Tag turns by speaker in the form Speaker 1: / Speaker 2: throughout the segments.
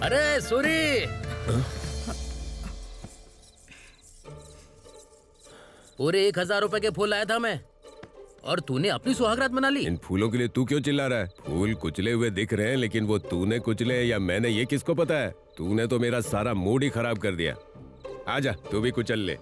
Speaker 1: अरे सूरी, पूरे 1000 रुपए के फूल लाया था मैं, और तूने अपनी सुहागरात मना ली।
Speaker 2: इन फूलों के लिए तू क्यों चिल्ला रहा है? फूल कुचले हुए दिख रहे हैं, लेकिन वो तूने कुचले या मैंने, ये किसको पता है? तूने तो मेरा सारा मूड ही खराब कर दिया। आजा, तू भी कुचल ले।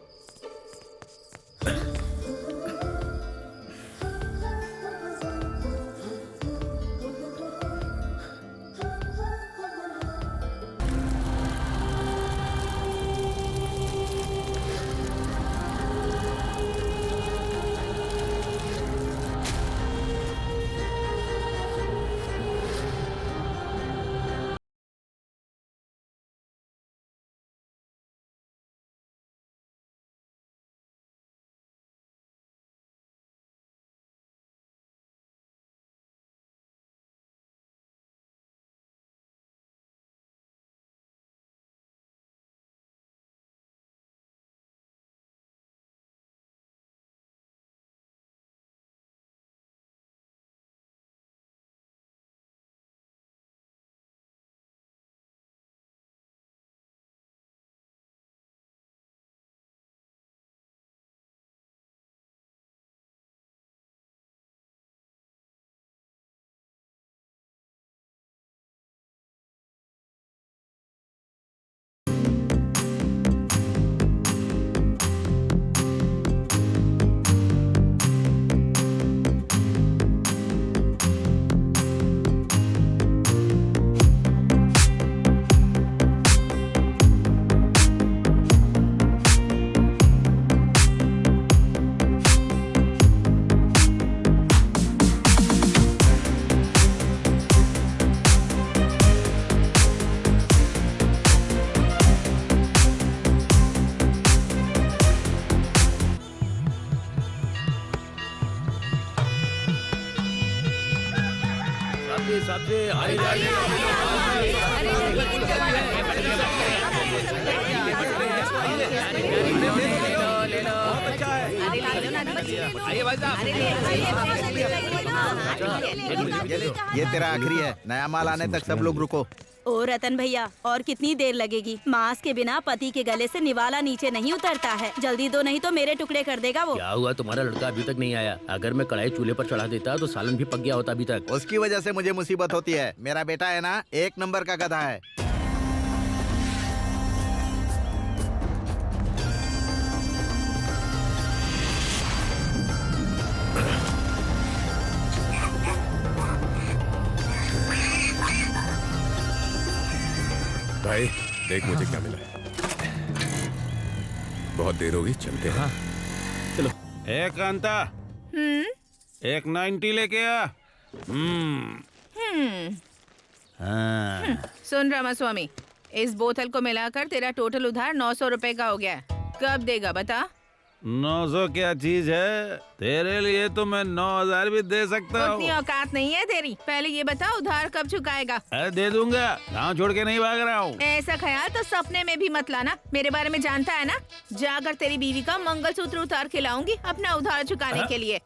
Speaker 3: ये तेरा आखिरी है, नया माल आने तक सब लोग रुको।
Speaker 4: ओ रतन भैया, और कितनी देर लगेगी? मांस के बिना पति के गले से निवाला नीचे नहीं उतरता है। जल्दी दो, नहीं तो मेरे टुकड़े कर देगा वो।
Speaker 1: क्या हुआ, तुम्हारा लड़का अभी तक नहीं आया? अगर मैं कढ़ाई चूल्हे पर चढ़ा देता तो सालन भी पक गया होता अभी तक।
Speaker 3: उसकी वजह से मुझे मुसीबत होती है। मेरा बेटा है ना, 1 नंबर का गधा है।
Speaker 2: भाई देख मुझे क्या मिला है। बहुत देर होगी, चलते हैं।
Speaker 1: चलो।
Speaker 5: एक कांता, एक 90 लेके आ।
Speaker 6: सुन रामास्वामी, इस बोतल को मिलाकर तेरा टोटल उधार 900 रुपए का हो गया है। कब देगा बता?
Speaker 5: 900 क्या चीज है? तेरे लिए तो मैं 9000 भी दे सकता हूँ।
Speaker 6: उतनी औकात नहीं है तेरी। पहले ये बता, उधार कब चुकाएगा?
Speaker 5: अरे दे दूंगा, गाँव छोड़ के नहीं भाग रहा हूँ।
Speaker 6: ऐसा ख्याल तो सपने में भी मत लाना। मेरे बारे में जानता है ना? जाकर तेरी बीवी का मंगलसूत्र उतार के लाऊंगी अपना उधार चुकाने के लिए।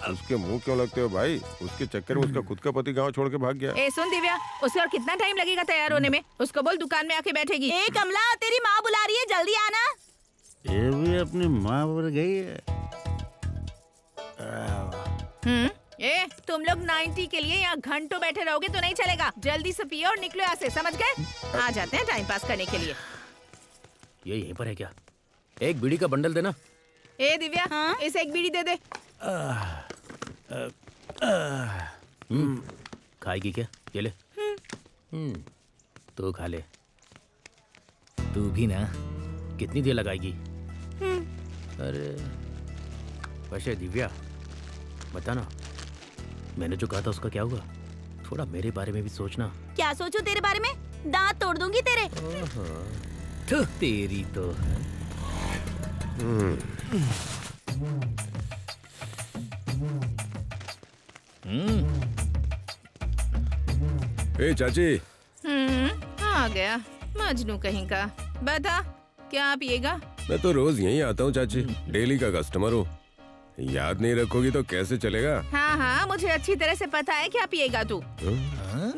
Speaker 2: उसके मुंह क्यों लगते हो भाई? उसके चक्कर में उसका खुद का पति गांव छोड़ के भाग गया।
Speaker 6: ए सुन दिव्या, उसके और कितना टाइम लगेगा तैयार होने में? उसको बोल दुकान में आके बैठेगी।
Speaker 4: ए कमला, तेरी माँ बुला रही है, जल्दी आना।
Speaker 5: ये भी अपनी माँ पर गई है।
Speaker 6: ए तुम लोग 90 के लिए यहाँ घंटों बैठे रहोगे तो नहीं चलेगा। जल्दी से पियो और निकलो यहाँ से, समझ गए? आ जाते हैं टाइम पास करने के लिए।
Speaker 1: ये यहीं पर है क्या? एक बीड़ी का बंडल देना।
Speaker 6: ए दिव्या, हाँ? इसे एक बीड़ी दे दे।
Speaker 1: खाएगी क्या? ये ले। तो खा ले। तू भी ना। कितनी देर लगाएगी? अरे वैसे दिव्या बता ना, मैंने जो कहा था उसका क्या हुआ? थोड़ा मेरे बारे में भी सोचना।
Speaker 4: क्या सोचूं तेरे बारे में? दांत तोड़ दूंगी तेरे।
Speaker 1: तो तेरी तो
Speaker 2: ए चाची।
Speaker 6: आ गया मजनू कहीं का। बता क्या पिएगा?
Speaker 2: मैं तो रोज यहीं आता हूँ चाची, डेली का कस्टमर हूँ। याद नहीं रखोगी तो कैसे चलेगा?
Speaker 6: हाँ हाँ, मुझे अच्छी तरह से पता है क्या पिएगा तू।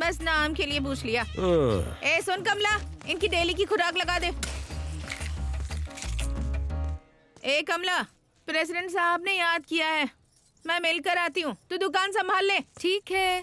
Speaker 6: बस नाम के लिए पूछ लिया।
Speaker 2: ओह,
Speaker 6: ए सुन कमला, इनकी डेली की खुराक लगा दे। ए कमला, प्रेसिडेंट साहब ने याद किया है, मैं मिलकर आती हूँ, तू दुकान संभाल ले।
Speaker 7: ठीक है।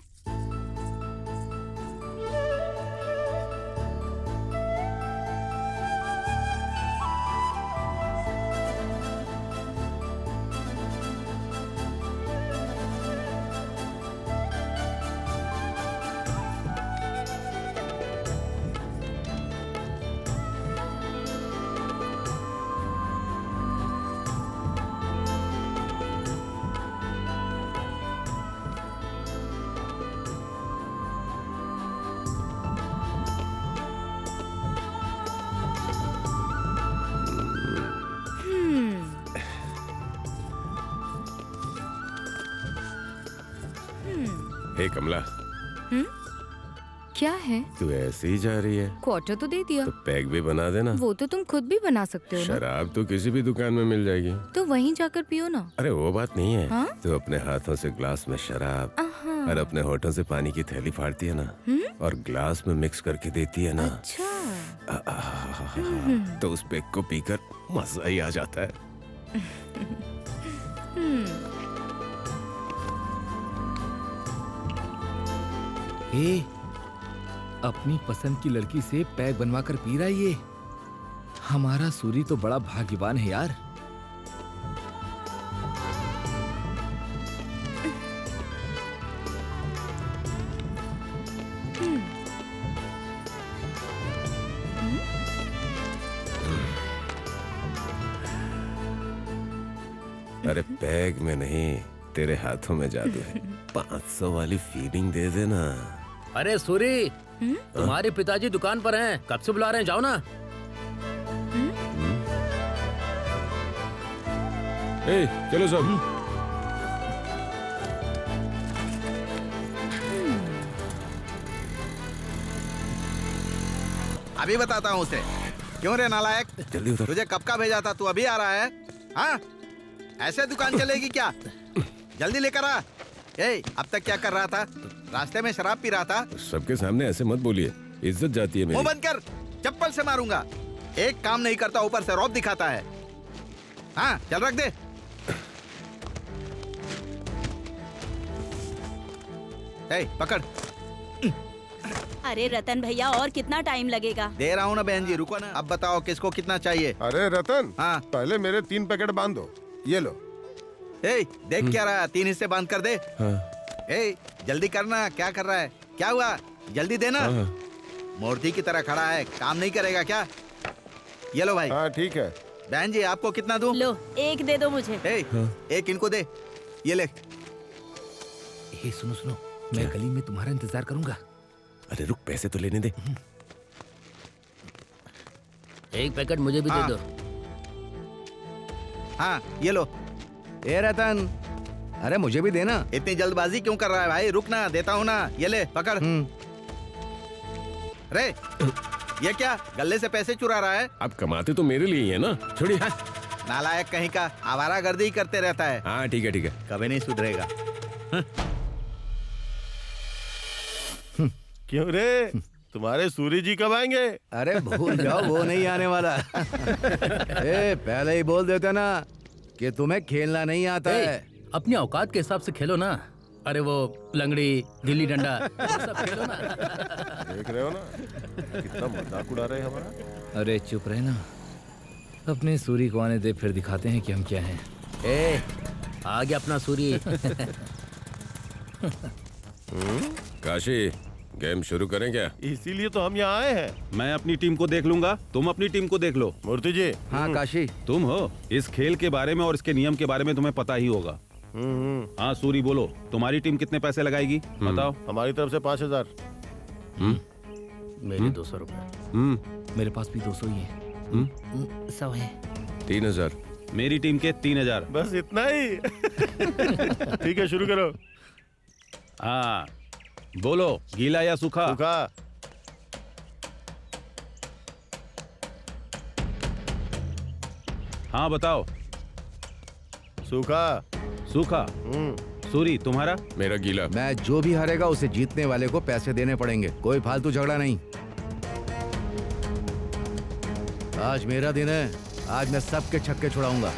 Speaker 2: हे कमला,
Speaker 7: क्या है?
Speaker 2: तू ऐसे ही जा रही है
Speaker 7: क्वार्टर तो दे दिया।
Speaker 2: तो पैक भी बना देना।
Speaker 7: वो तो तुम खुद भी बना सकते हो ना।
Speaker 2: शराब तो किसी भी दुकान में मिल जाएगी।
Speaker 7: तो वहीं जाकर पियो ना।
Speaker 2: अरे वो बात नहीं है।
Speaker 7: हाँ?
Speaker 2: तू अपने हाथों से ग्लास में शराब और अपने होठों से पानी की थैली फाड़ती है ना, और ग्लास में मिक्स करके देती है ना,
Speaker 7: अच्छा।
Speaker 2: तो उस पैक को पीकर मजा ही आ जाता है।
Speaker 8: ए, अपनी पसंद की लड़की से पैक बनवा कर पी रहा है ये। हमारा सूरी तो बड़ा भाग्यवान है यार।
Speaker 2: अरे पैग में नहीं, तेरे हाथों में जादू है। 500 वाली फीलिंग दे देना।
Speaker 1: अरे सूरी, तुम्हारे पिताजी दुकान पर हैं, कब से बुला रहे हैं, जाओ ना।
Speaker 2: ए, चलो सब।
Speaker 3: अभी बताता हूँ उसे। क्यों रे नालायक,
Speaker 2: जल्दी उतर।
Speaker 3: तुझे कब का भेजा था, तू अभी आ रहा है? हाँ, ऐसे दुकान चलेगी क्या? जल्दी लेकर आ। ए, अब तक क्या कर रहा था? रास्ते में शराब पी रहा था?
Speaker 2: सबके सामने ऐसे मत बोलिए, इज्जत जाती है
Speaker 3: मुंह
Speaker 2: मेरी।
Speaker 3: बंद कर, चप्पल से मारूंगा। एक काम नहीं करता, ऊपर से रौब दिखाता है। हाँ, चल रख दे। ए, पकड़।
Speaker 4: अरे रतन भैया, और कितना टाइम लगेगा?
Speaker 3: दे रहा हूँ ना बहन जी, रुको ना। अब बताओ किसको कितना चाहिए?
Speaker 9: अरे रतन,
Speaker 3: हाँ।
Speaker 9: पहले मेरे 3 पैकेट बांध दो। ये लो।
Speaker 3: ए, देख क्या रहा है? 3 हिस्से बांध कर दे।
Speaker 2: हाँ।
Speaker 3: ए, जल्दी करना। क्या कर रहा है? क्या हुआ? जल्दी देना।
Speaker 2: हाँ।
Speaker 3: मूर्ति की तरह खड़ा है, काम नहीं करेगा क्या? ये लो भाई।
Speaker 9: हाँ ठीक है।
Speaker 3: बहन जी, आपको कितना दूं?
Speaker 4: लो, एक दे दो मुझे।
Speaker 3: ए, एक इनको दे। ये ले।
Speaker 8: ए, सुनो सुनो, मैं गली में तुम्हारा इंतजार करूंगा।
Speaker 2: अरे रुक, पैसे तो लेने दे।
Speaker 1: एक पैकेट मुझे भी दे
Speaker 3: हाँ।
Speaker 1: दो।
Speaker 3: हाँ, ये लो।
Speaker 8: ए रतन, अरे मुझे भी देना।
Speaker 3: इतनी जल्दबाजी क्यों कर रहा है भाई? रुक ना, देता हूँ ना। ये ले, पकड़। रे, ये क्या गले से पैसे चुरा रहा है?
Speaker 2: अब कमाते तो मेरे लिए ही है ना, छोड़िए।
Speaker 3: नालायक कहीं का, आवारागर्दी ही करते रहता है।
Speaker 2: हाँ ठीक है ठीक है।
Speaker 3: कभी नहीं सुधरेगा।
Speaker 9: क्यों रे, तुम्हारे सूरी जी कब आएंगे?
Speaker 8: अरे भूल जाओ, वो नहीं आने वाला। ए, पहले ही बोल देते ना कि तुम्हें खेलना नहीं आता है।
Speaker 1: अपनी औकात के हिसाब से खेलो ना। अरे वो लंगड़ी, गिल्ली डंडा, वो सब खेलो ना।
Speaker 9: देख रहे हो ना कितना मजाक उड़ा रहे हैं हमारा।
Speaker 8: अरे चुप रहे ना, अपने सूरी को आने दे, फिर दिखाते हैं कि हम क्या हैं।
Speaker 1: ए, आ गया अपना सूरी।
Speaker 2: काशी, गेम शुरू करें क्या?
Speaker 9: इसीलिए तो हम यहाँ आए हैं।
Speaker 5: मैं अपनी टीम को देख लूंगा, तुम अपनी टीम को देख लो।
Speaker 9: मूर्ति जी।
Speaker 8: हाँ काशी,
Speaker 5: तुम हो, इस खेल के बारे में और इसके नियम के बारे में तुम्हें पता ही होगा। हाँ सूरी, बोलो, तुम्हारी टीम कितने पैसे लगाएगी, बताओ।
Speaker 9: हमारी तरफ से 5000।
Speaker 1: मेरे 200 रुपए।
Speaker 8: मेरे पास भी 200 ही है।
Speaker 1: 100 है।
Speaker 2: 3000।
Speaker 5: मेरी टीम के 3000।
Speaker 9: बस इतना ही। ठीक है, शुरू करो।
Speaker 5: हाँ बोलो, गीला या सूखा?
Speaker 9: सूखा।
Speaker 5: हाँ बताओ।
Speaker 9: सूखा।
Speaker 5: सूखा। सूरी तुम्हारा?
Speaker 2: मेरा गीला।
Speaker 10: मैच जो भी हारेगा उसे जीतने वाले को पैसे देने पड़ेंगे, कोई फालतू झगड़ा नहीं। आज मेरा दिन है, आज मैं सबके छक्के छुड़ाऊंगा।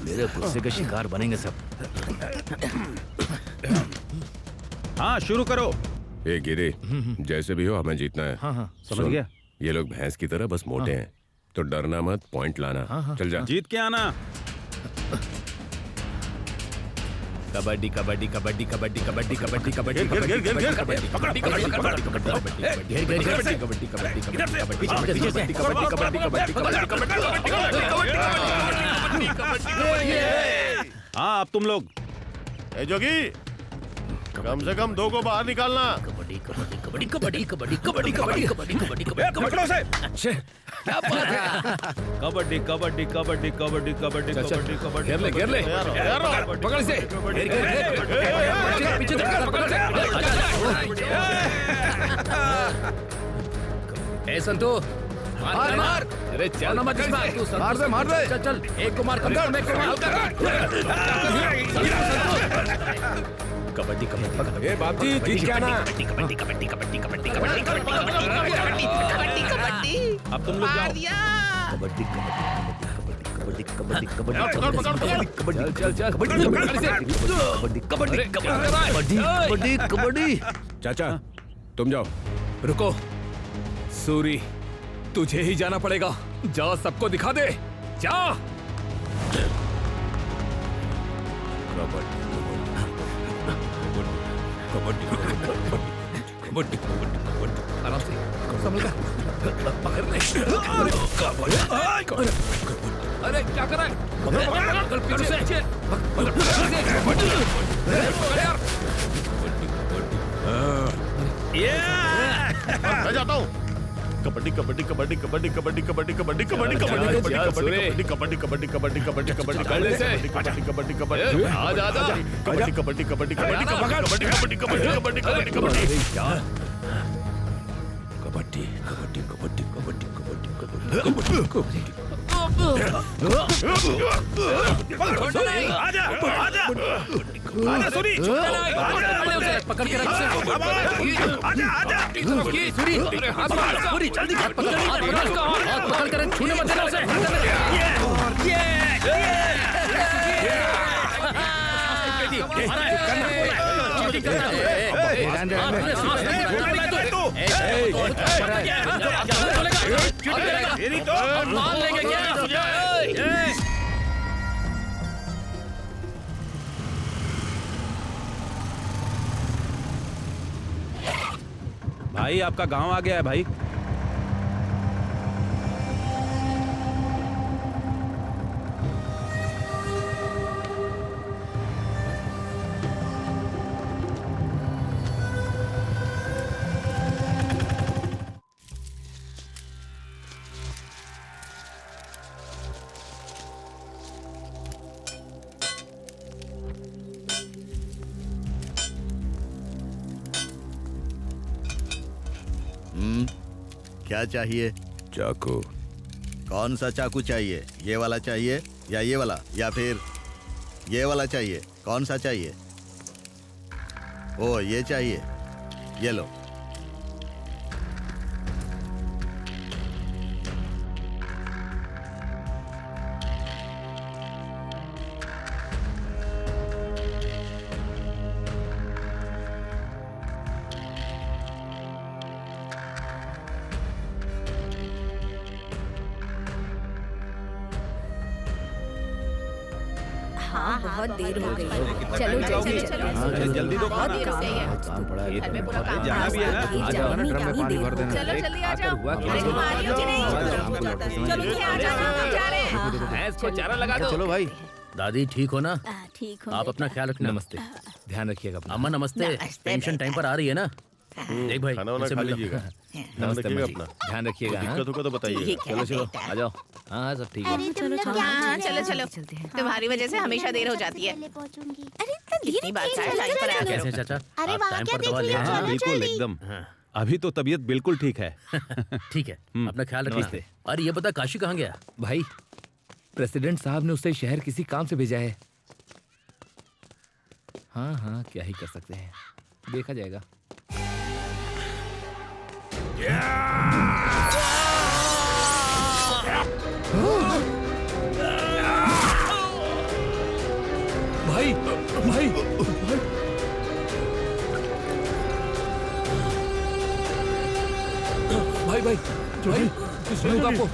Speaker 1: मेरे गुस्से के शिकार बनेंगे सब।
Speaker 5: हाँ शुरू करो।
Speaker 2: ए गिरे, जैसे भी हो हमें जीतना है।
Speaker 1: हाँ हाँ
Speaker 5: समझ गया।
Speaker 2: ये लोग भैंस की तरह बस मोटे हैं, तो डरना मत, पॉइंट लाना। चल जा।
Speaker 5: जीत के आना।
Speaker 1: कबड्डी कबड्डी कबड्डी कबड्डी कबड्डी कबड्डी कबड्डी कबड्डी कबड्डी कबड्डी
Speaker 5: हाँ अब तुम लोग।
Speaker 9: ए जोगी, कम से कम 2 को बाहर निकालना।
Speaker 1: कबड्डी कबड्डी कबड्डी कबड्डी कबड्डी कबड्डी कबड्डी कबड्डी कबड्डी
Speaker 5: पकड़ो उसे।
Speaker 1: क्या बात है।
Speaker 5: कबड्डी कबड्डी कबड्डी कबड्डी कबड्डी कबड्डी कबड्डी।
Speaker 1: घेर ले पकड़ से। पीछे ए संतू मार मार। अरे चल मत मार दे चल चल। एक को मार एक को मार। कबड्डी कबड्डी
Speaker 2: ए बापजी, जीत के आना।
Speaker 1: कबड्डी कबड्डी कबड्डी कबड्डी कबड्डी कबड्डी कबड्डी
Speaker 6: कबड्डी।
Speaker 5: अब तुम लोग जाओ।
Speaker 1: कबड्डी कबड्डी कबड्डी कबड्डी कबड्डी चल चल कबड्डी कबड्डी कबड्डी कबड्डी कबड्डी।
Speaker 2: चाचा तुम जाओ।
Speaker 8: रुको सूरी, तुझे ही जाना पड़ेगा। जा सबको दिखा दे, जा।
Speaker 2: कबड्डी
Speaker 8: आराम से संभल कर पकड़ ले। अरे क्या कर रहा है? पीछे से
Speaker 9: मैं जाता हूँ। कबड्डी कबड्डी कबड्डी कबड्डी कबड्डी कबड्डी कबड्डी कबड्डी कबड्डी कबड्डी कबड्डी कबड्डी कबड्डी कबड्डी कबड्डी कबड्डी कबड्डी कबड्डी
Speaker 8: आजा आजा
Speaker 9: कबड्डी कबड्डी कबड्डी कबड्डी कबड्डी कबड्डी कबड्डी कबड्डी कबड्डी कबड्डी
Speaker 2: कबड्डी कबड्डी कबड्डी कबड्डी कबड्डी कबड्डी
Speaker 5: आजा आजा आजा सूरी।
Speaker 8: पकड़ के रख।
Speaker 5: आजा आजा
Speaker 8: सूरी सूरी जल्दी हाथ पकड़ कर छूने मत देना उसे।
Speaker 5: भाई आपका गांव आ गया है भाई।
Speaker 3: क्या चाहिए?
Speaker 2: चाकू।
Speaker 3: कौन सा चाकू चाहिए? ये वाला चाहिए या ये वाला या फिर ये वाला चाहिए? कौन सा चाहिए? ओ ये चाहिए, ये लो।
Speaker 7: हाँ बहुत देर हो गई है। चलो जल्दी चलो।
Speaker 5: जल्दी दो।
Speaker 6: बहुत देर हो गई है।
Speaker 10: काम पड़ा है।
Speaker 6: घर में पूरा काम
Speaker 5: जाना भी है ना।
Speaker 7: आ
Speaker 10: जाओ ना, ड्रम में पानी भर देना।
Speaker 6: चलो जल्दी आ जाओ।
Speaker 8: हुआ क्या?
Speaker 6: अरे तुम्हारी हो नहीं। चलो ये आ जाओ, हम जा रहे हैं।
Speaker 8: भैंस को चारा लगा दो।
Speaker 10: चलो भाई।
Speaker 1: दादी ठीक हो ना?
Speaker 4: ठीक हो।
Speaker 1: आप अपना ख्याल रखना।
Speaker 8: नमस्ते, ध्यान रखिएगा अपना।
Speaker 1: अम्मा नमस्ते। पेंशन टाइम पर आ रही है ना? देख भाई
Speaker 9: खाना वाना
Speaker 1: इनसे
Speaker 9: खा
Speaker 1: मिल लो।
Speaker 9: लीजिएगा।
Speaker 8: नमस्ते
Speaker 9: रखिएगा
Speaker 8: अम्मा जी।
Speaker 9: अपना।
Speaker 8: ध्यान रखिएगा। हाँ?
Speaker 9: दिक्कत होगा तो बताइए।
Speaker 8: चलो चलो आ जाओ। हाँ सब ठीक है।
Speaker 6: हाँ चलो चलो, तुम्हारी वजह से हमेशा देर हो जाती है। कितनी बात है लाइन पर आ
Speaker 1: कैसे
Speaker 6: गए।
Speaker 1: चाचा?
Speaker 11: अरे
Speaker 1: आप
Speaker 11: वहाँ
Speaker 1: टाइम
Speaker 11: क्या
Speaker 1: पर
Speaker 11: देख
Speaker 1: दवा ले
Speaker 11: लिया?
Speaker 1: आए?
Speaker 5: हाँ
Speaker 11: चलो
Speaker 5: बिल्कुल
Speaker 11: जल्दी।
Speaker 5: एकदम।
Speaker 1: हाँ,
Speaker 5: अभी तो तबीयत बिल्कुल ठीक है।
Speaker 1: ठीक है, अपना ख्याल रखिए।
Speaker 8: नमस्ते।
Speaker 1: अरे ये बता काशी कहाँ गया?
Speaker 8: भाई प्रेसिडेंट साहब ने उसे शहर किसी काम से भेजा है। हाँ हाँ, क्या ही कर सकते हैं, देखा जाएगा। भाई भाई भाई भाई भाई इसमें आपको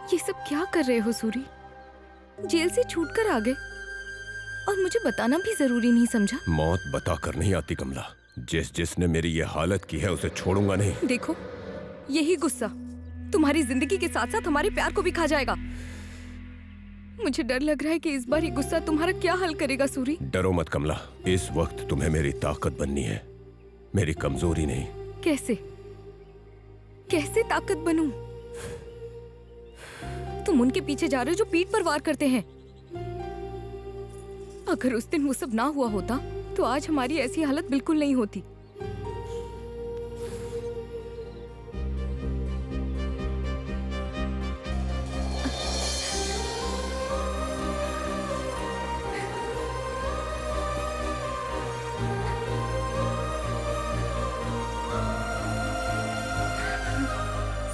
Speaker 7: ये सब क्या कर रहे हो सूरी? जेल से छूटकर आ गए और मुझे बताना भी जरूरी नहीं समझा?
Speaker 2: मौत बता कर नहीं आती कमला। जिसने मेरी ये हालत की है उसे छोड़ूंगा नहीं।
Speaker 7: देखो, यही गुस्सा तुम्हारी जिंदगी के साथ साथ हमारे प्यार को भी खा जाएगा। मुझे डर लग रहा है कि इस बार ये गुस्सा तुम्हारा क्या हल करेगा सूरी।
Speaker 2: डरो मत कमला, इस वक्त तुम्हें मेरी ताकत बननी है, मेरी कमजोरी नहीं।
Speaker 7: कैसे कैसे ताकत बनूं? तुम उनके पीछे जा रहे हो जो पीठ पर वार करते हैं। अगर उस दिन वो सब ना हुआ होता तो आज हमारी ऐसी हालत बिल्कुल नहीं होती।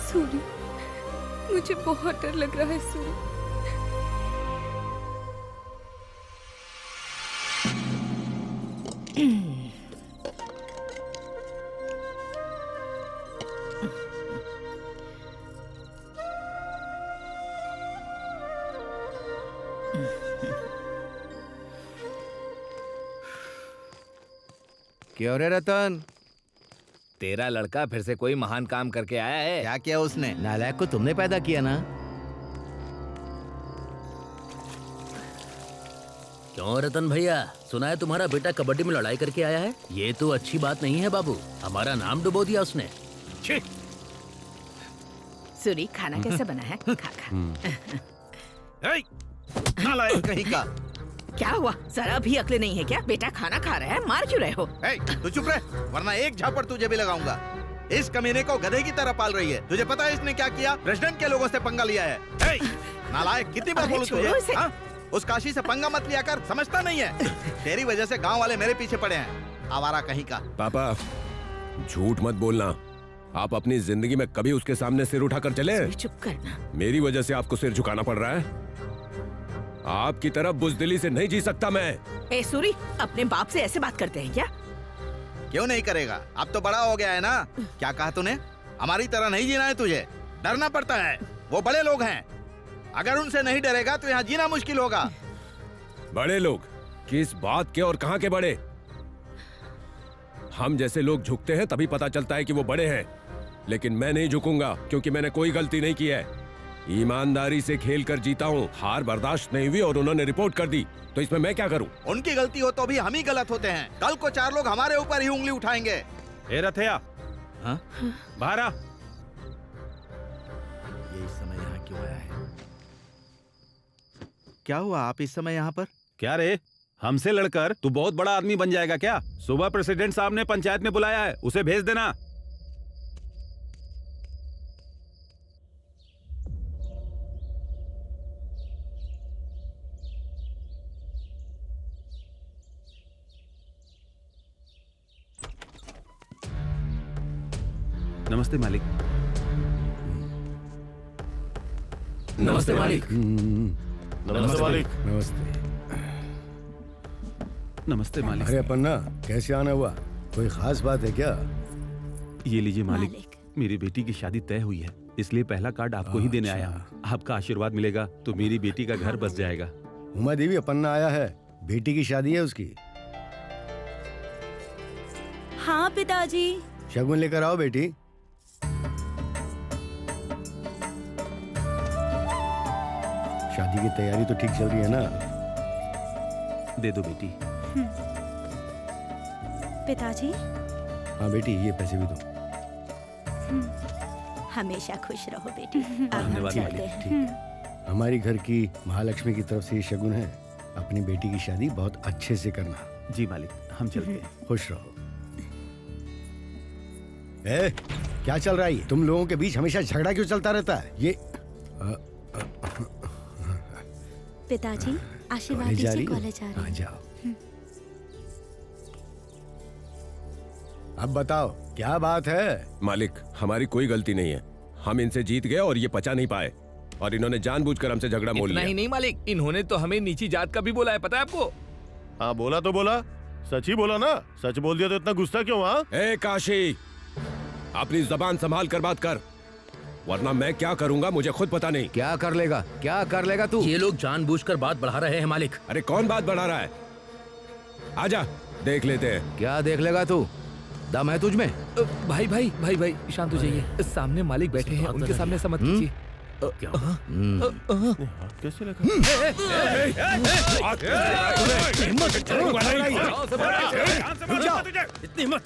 Speaker 7: सूरी, मुझे बहुत डर लग रहा है सूरी।
Speaker 10: क्या हो रहा है रतन?
Speaker 8: तेरा लड़का फिर से कोई महान काम करके आया है।
Speaker 3: क्या किया उसने?
Speaker 10: नालायक को तुमने पैदा किया ना।
Speaker 1: क्यों रतन भैया, सुना है तुम्हारा बेटा कबड्डी में लड़ाई करके आया है? ये तो अच्छी बात नहीं है बाबू, हमारा नाम डुबो दिया उसने। छी!
Speaker 6: सूरी, खाना कैसा बना है? खा खा।
Speaker 3: नालायक कहीं का।
Speaker 6: क्या हुआ, जरा भी अक्ल नहीं है क्या? बेटा खाना खा रहा है, मार क्यों रहे हो?
Speaker 3: तू चुप रह, वरना एक झापड़ तुझे भी लगाऊंगा। इस कमीने को गधे की तरह पाल रही है। तुझे पता है इसने क्या किया? प्रेसिडेंट के लोगों से पंगा लिया है। नालायक, कितनी बार बोलूं तुझे? हाँ? उस काशी से पंगा मत लिया कर, समझता नहीं है? तेरी वजह से गांव वाले मेरे पीछे पड़े हैं, आवारा कहीं का।
Speaker 2: पापा, झूठ मत बोलना। आप अपनी जिंदगी में कभी उसके सामने सिर उठाकर चले?
Speaker 6: चुप करना।
Speaker 2: मेरी वजह से आपको सिर झुकाना पड़ रहा है? आपकी तरह बुजदिली से नहीं जी सकता मैं।
Speaker 6: ए सूरी, अपने बाप से ऐसे बात करते हैं क्या?
Speaker 3: क्यों नहीं करेगा? अब तो बड़ा हो गया है ना। क्या कहा तूने? हमारी तरह नहीं जीना है तुझे, डरना पड़ता है। वो बड़े लोग हैं, अगर उनसे नहीं डरेगा तो यहाँ जीना मुश्किल होगा।
Speaker 2: बड़े लोग? किस बात के और कहाँ के बड़े? हम जैसे लोग झुकते हैं तभी पता चलता है कि वो बड़े हैं, लेकिन मैं नहीं झुकूंगा क्योंकि मैंने कोई गलती नहीं की है। ईमानदारी से खेल कर जीता हूँ। हार बर्दाश्त नहीं हुई और उन्होंने रिपोर्ट कर दी, तो इसमें मैं क्या करूँ?
Speaker 3: उनकी गलती हो तो भी हम ही गलत होते हैं। कल को 4 लोग हमारे ऊपर ही उंगली उठाएंगे।
Speaker 5: ए रथया,
Speaker 3: हाँ?
Speaker 5: बाहर आ।
Speaker 3: ये इस समय यहाँ क्यों आया है? क्या हुआ, आप इस समय यहाँ पर?
Speaker 5: क्या रे, हमसे लड़कर तू बहुत बड़ा आदमी बन जाएगा क्या? सुबह प्रेसिडेंट साहब ने पंचायत में बुलाया है, उसे भेज देना। नमस्ते मालिक।
Speaker 1: नमस्ते मालिक।
Speaker 9: नमस्ते मालिक।
Speaker 11: नमस्ते।
Speaker 5: नमस्ते मालिक।
Speaker 11: अरे पन्ना, कैसे आना हुआ? कोई खास बात है क्या?
Speaker 5: ये लीजिए मालिक, मेरी बेटी की शादी तय हुई है, इसलिए पहला कार्ड आपको ही देने आया हूँ। आपका आशीर्वाद मिलेगा तो मेरी बेटी का घर बस जाएगा।
Speaker 11: उमा देवी, अपन्ना आया है, बेटी की शादी है उसकी।
Speaker 4: हाँ पिताजी।
Speaker 11: शगुन लेकर आओ बेटी। शादी की तैयारी तो ठीक चल रही है ना?
Speaker 5: दे दो बेटी।
Speaker 4: पिताजी।
Speaker 11: हाँ बेटी, ये पैसे भी दो।
Speaker 4: हमेशा खुश रहो बेटी। अब हम
Speaker 5: धन्यवाद
Speaker 4: चलते
Speaker 5: मालिक।
Speaker 4: हैं।
Speaker 11: ठीक है। हमारी घर की महालक्ष्मी की तरफ से ये शगुन है, अपनी बेटी की शादी बहुत अच्छे से करना।
Speaker 5: जी मालिक, हम चलते हैं।
Speaker 11: खुश रहो। ए, क्या चल रहा है? तुम लोगों के बीच हमेशा झगड़ा क्यों चलता रहता है? ये
Speaker 4: पिताजी आशीर्वाद
Speaker 11: कॉलेज जा
Speaker 4: दीजिए,
Speaker 11: रही हो?
Speaker 4: कॉलेज जा रही
Speaker 11: हाँ,
Speaker 4: हूँ।
Speaker 11: जाओ। अब बताओ क्या बात है?
Speaker 2: मालिक, हमारी कोई गलती नहीं है। हम इनसे जीत गए और ये पचा नहीं पाए, और इन्होंने जानबूझकर हमसे झगड़ा मोल
Speaker 8: इतना
Speaker 2: लिया।
Speaker 8: ही नहीं मालिक, इन्होंने तो हमें नीची जात का भी बोला है, पता है आपको?
Speaker 9: हाँ बोला तो बोला, सच ही बोला ना। सच बोल दिया तो इतना गुस्सा क्यों? हाँ
Speaker 2: ए काशी, अपनी जबान संभाल कर बात कर, वरना मैं क्या करूंगा मुझे खुद पता नहीं।
Speaker 10: क्या कर लेगा? क्या कर लेगा तू?
Speaker 1: ये लोग जानबूझकर बात बढ़ा रहे हैं मालिक।
Speaker 2: अरे कौन बात बढ़ा रहा है? आजा देख लेते हैं।
Speaker 10: क्या देख लेगा तू? दम है तुझ में?
Speaker 8: भाई भाई भाई भाई शांत हो जाइए। सामने मालिक बैठे हैं, उनके सामने ऐसा मत कीजिए।
Speaker 9: कैसे लगा?
Speaker 1: इतनी हिम्मत!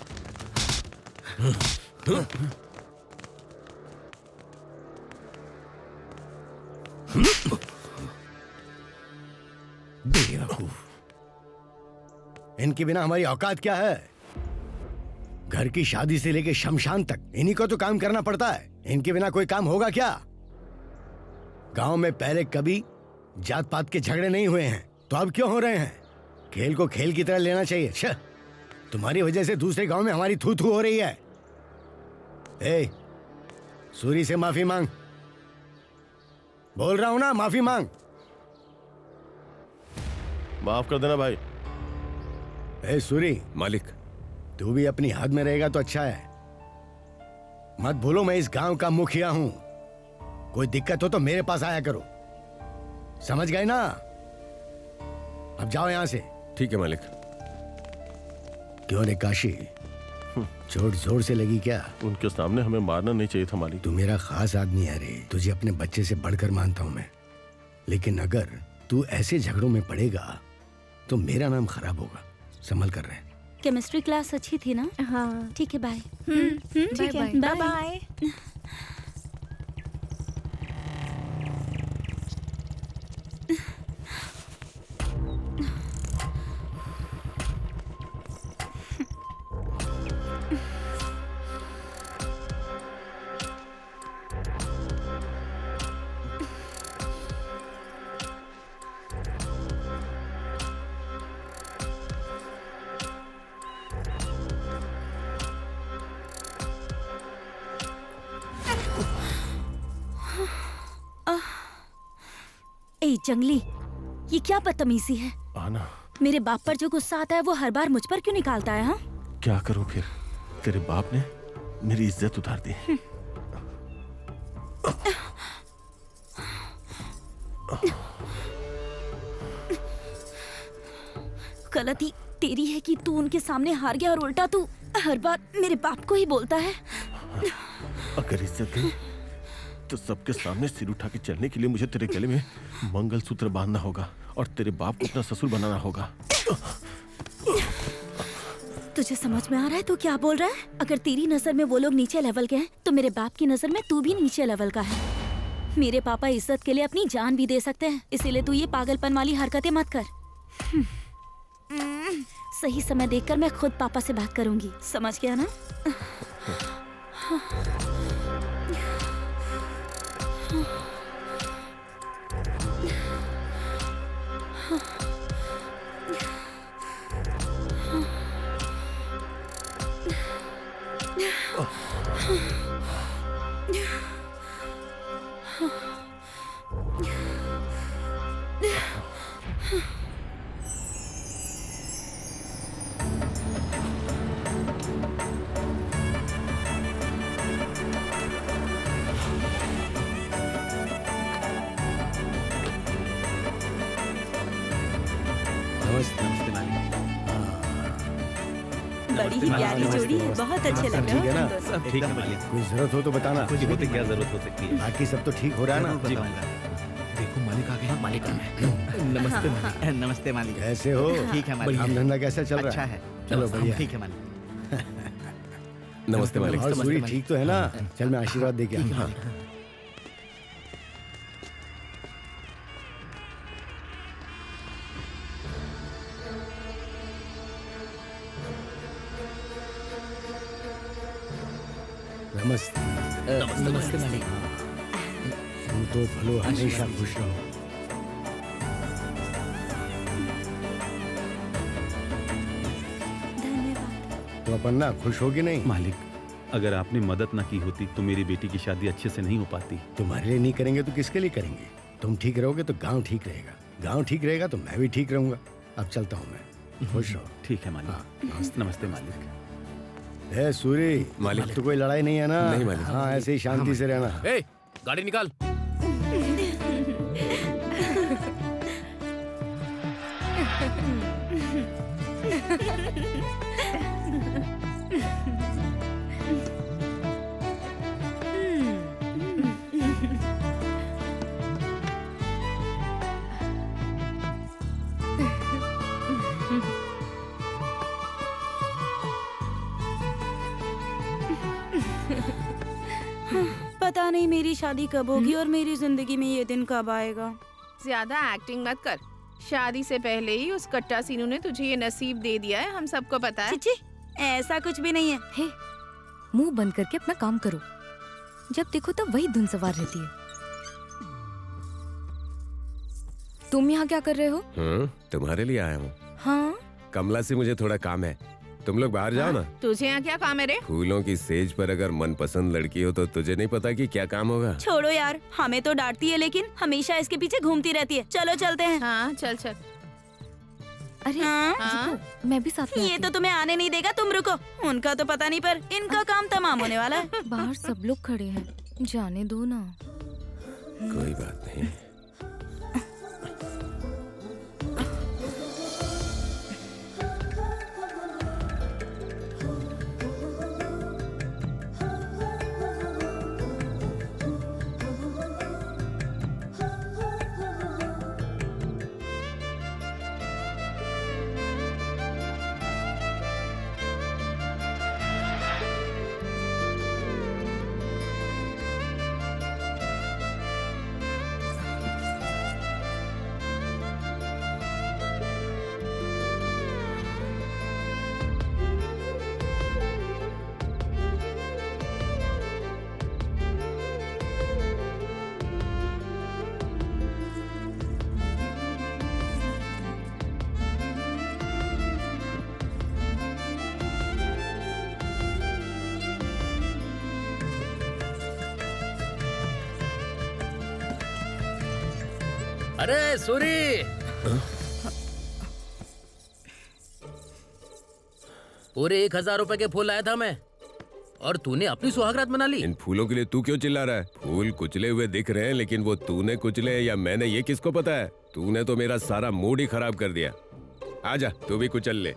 Speaker 11: बेवकूफ, इनके बिना हमारी औकात क्या है? घर की शादी से लेके शमशान तक इन्हीं को तो काम करना पड़ता है। इनके बिना कोई काम होगा क्या? गांव में पहले कभी जात पात के झगड़े नहीं हुए हैं, तो अब क्यों हो रहे हैं? खेल को खेल की तरह लेना चाहिए। छह, तुम्हारी वजह से दूसरे गांव में हमारी थू थू हो रही है। ए, सूरी से माफी मांग। बोल रहा हूं ना, माफी मांग।
Speaker 9: माफ कर देना भाई।
Speaker 11: ए सूरी,
Speaker 2: मालिक,
Speaker 11: तू भी अपनी हद में रहेगा तो अच्छा है। मत भूलो मैं इस गांव का मुखिया हूं। कोई दिक्कत हो तो मेरे पास आया करो, समझ गए ना? अब जाओ यहां से।
Speaker 2: ठीक है मालिक।
Speaker 11: क्यों रे काशी, चोट जोर से लगी क्या?
Speaker 9: उनके सामने हमें मारना नहीं चाहिए था मालिक।
Speaker 11: तू मेरा खास आदमी है रे, तुझे अपने बच्चे से बढ़कर मानता हूं मैं। लेकिन अगर तू ऐसे झगड़ों में पड़ेगा तो मेरा नाम खराब होगा। संभल कर रहे।
Speaker 4: केमिस्ट्री क्लास अच्छी थी ना?
Speaker 6: हाँ
Speaker 4: ठीक है, बाय।
Speaker 6: ठीक है, बाय बाय।
Speaker 4: ए जंगली, ये क्या बदतमीजी है?
Speaker 9: आना।
Speaker 4: मेरे बाप पर जो गुस्सा आता है वो हर बार मुझ पर क्यों निकालता है? हाँ,
Speaker 9: क्या करूं फिर? तेरे बाप ने मेरी इज्जत उतार दी।
Speaker 4: गलती तेरी है कि तू उनके सामने हार गया और उल्टा तू हर बार मेरे बाप को ही बोलता है।
Speaker 9: अगर इज्जत गई तो सबके सामने सिर उठा के चलने के लिए मुझे तेरे गले में मंगलसूत्र बांधना होगा और तेरे बाप को अपना ससुर बनाना होगा।
Speaker 4: तुझे समझ में आ रहा है तू क्या बोल रहा है? अगर तेरी नजर में वो लोग नीचे लेवल के हैं तो मेरे बाप की नजर में तू भी नीचे लेवल का है। मेरे पापा इज्जत के लिए अपनी जान भी दे सकते हैं, इसीलिए तू ये पागलपन वाली हरकतें मत कर। सही समय देखकर मैं खुद पापा से बात करूंगी, समझ गया ना?
Speaker 5: नमस्ते मालिक।
Speaker 4: बड़ी ही प्यारी जोड़ी है, बहुत अच्छे लग
Speaker 11: ठीक है
Speaker 4: रहे
Speaker 11: ना?
Speaker 4: हो।
Speaker 5: सब ठीक है मालिक।
Speaker 11: कोई जरूरत हो तो बताना।
Speaker 5: कुछ हो तो क्या जरूरत हो सकती है?
Speaker 11: बाकी सब तो ठीक हो रहा है ना?
Speaker 5: जी मालिक। देखो मालिक आ गए।
Speaker 1: मालिक आ गए।
Speaker 5: नमस्ते मालिक।
Speaker 12: नमस्ते मालिक।
Speaker 11: कैसे हो?
Speaker 12: ठीक है मालिक।
Speaker 11: काम धंधा कैसा चल रहा
Speaker 12: अच्छा
Speaker 11: है?
Speaker 12: है।
Speaker 11: चलो बढ़िया।
Speaker 12: ठीक है मालिक।
Speaker 2: नमस्ते मालिक।
Speaker 11: और सूरी ठीक तो है ना? चल मैं आशीर्वाद दे के आता हूं। नमस्ते।
Speaker 8: नमस्ते मालिक।
Speaker 11: तुम तो भलो हमेशा खुश रहो। तो अपन्ना खुश होगी नहीं?
Speaker 5: मालिक, अगर आपने मदद ना की होती तो मेरी बेटी की शादी अच्छे से नहीं हो पाती।
Speaker 11: तुम्हारे लिए नहीं करेंगे तो किसके लिए करेंगे? तुम ठीक रहोगे तो गांव ठीक रहेगा, गांव ठीक रहेगा तो मैं भी ठीक रहूंगा। अब चलता हूँ मैं, खुश रहो।
Speaker 5: ठीक है मालिक। नमस्ते मालिक।
Speaker 11: ए सूरी,
Speaker 2: मालिक।
Speaker 11: तो कोई लड़ाई नहीं है ना?
Speaker 2: नहीं मालिक।
Speaker 11: हाँ, ऐसे ही शांति से रहना।
Speaker 1: ए, गाड़ी निकाल।
Speaker 4: पता नहीं मेरी शादी कब होगी और मेरी जिंदगी में ये दिन कब आएगा।
Speaker 6: ज्यादा एक्टिंग मत कर। शादी से पहले ही उस कट्टा सीनू ने तुझे ये नसीब दे दिया है, हम सबको पता है।
Speaker 4: चिची, ऐसा कुछ भी नहीं है।
Speaker 7: हे, मुंह बंद करके अपना काम करो। जब देखो तब वही धुन सवार रहती है। तुम यहाँ क्या कर रहे हो?
Speaker 2: तुम्हारे लिए आया हूँ।
Speaker 7: हाँ?
Speaker 2: कमला से मुझे थोड़ा काम है, तुम लोग बाहर जाओ ना।
Speaker 6: तुझे यहाँ क्या काम है रे?
Speaker 2: फूलों की सेज पर अगर मनपसंद लड़की हो तो तुझे नहीं पता कि क्या काम होगा?
Speaker 4: छोड़ो यार, हमें तो डांटती है लेकिन हमेशा इसके पीछे घूमती रहती है। चलो चलते हैं।
Speaker 6: हाँ चल चल।
Speaker 7: अरे
Speaker 6: हाँ?
Speaker 7: रुको, मैं भी साथ में
Speaker 4: ये
Speaker 7: आती
Speaker 4: तो तुम्हें आने नहीं देगा, तुम रुको। उनका तो पता नहीं पर इनका काम तमाम होने वाला है।
Speaker 7: हूँ। बाहर सब लोग खड़े हैं, जाने दो ना।
Speaker 2: कोई बात नहीं।
Speaker 1: अरे सूरी, पूरे 1000 रुपए के फूल लाया था मैं, और तूने अपनी सुहागरात मना ली।
Speaker 2: इन फूलों के लिए तू क्यों चिल्ला रहा है? फूल कुचले हुए दिख रहे हैं, लेकिन वो तूने कुचले या मैंने, ये किसको पता है? तूने तो मेरा सारा मूड ही खराब कर दिया। आजा, तू भी कुचल ले।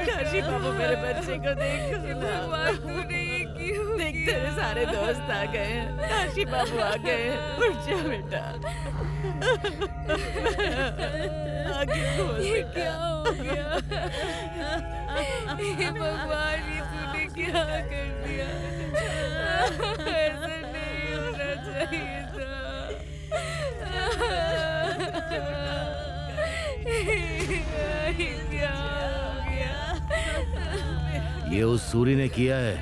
Speaker 6: काशी बाबू मेरे बच्चे को देख। देख तेरे सारे दोस्त आ गए हैं, काशी बाबू आ गए हैं। उठ जा बेटा, आगे खोल बेटा।
Speaker 7: क्या हो गया? हे भगवान, ये तूने क्या कर दिया? ऐसा नहीं होना चाहिए था। क्या हो गया?
Speaker 10: ये उस सूरी ने किया है,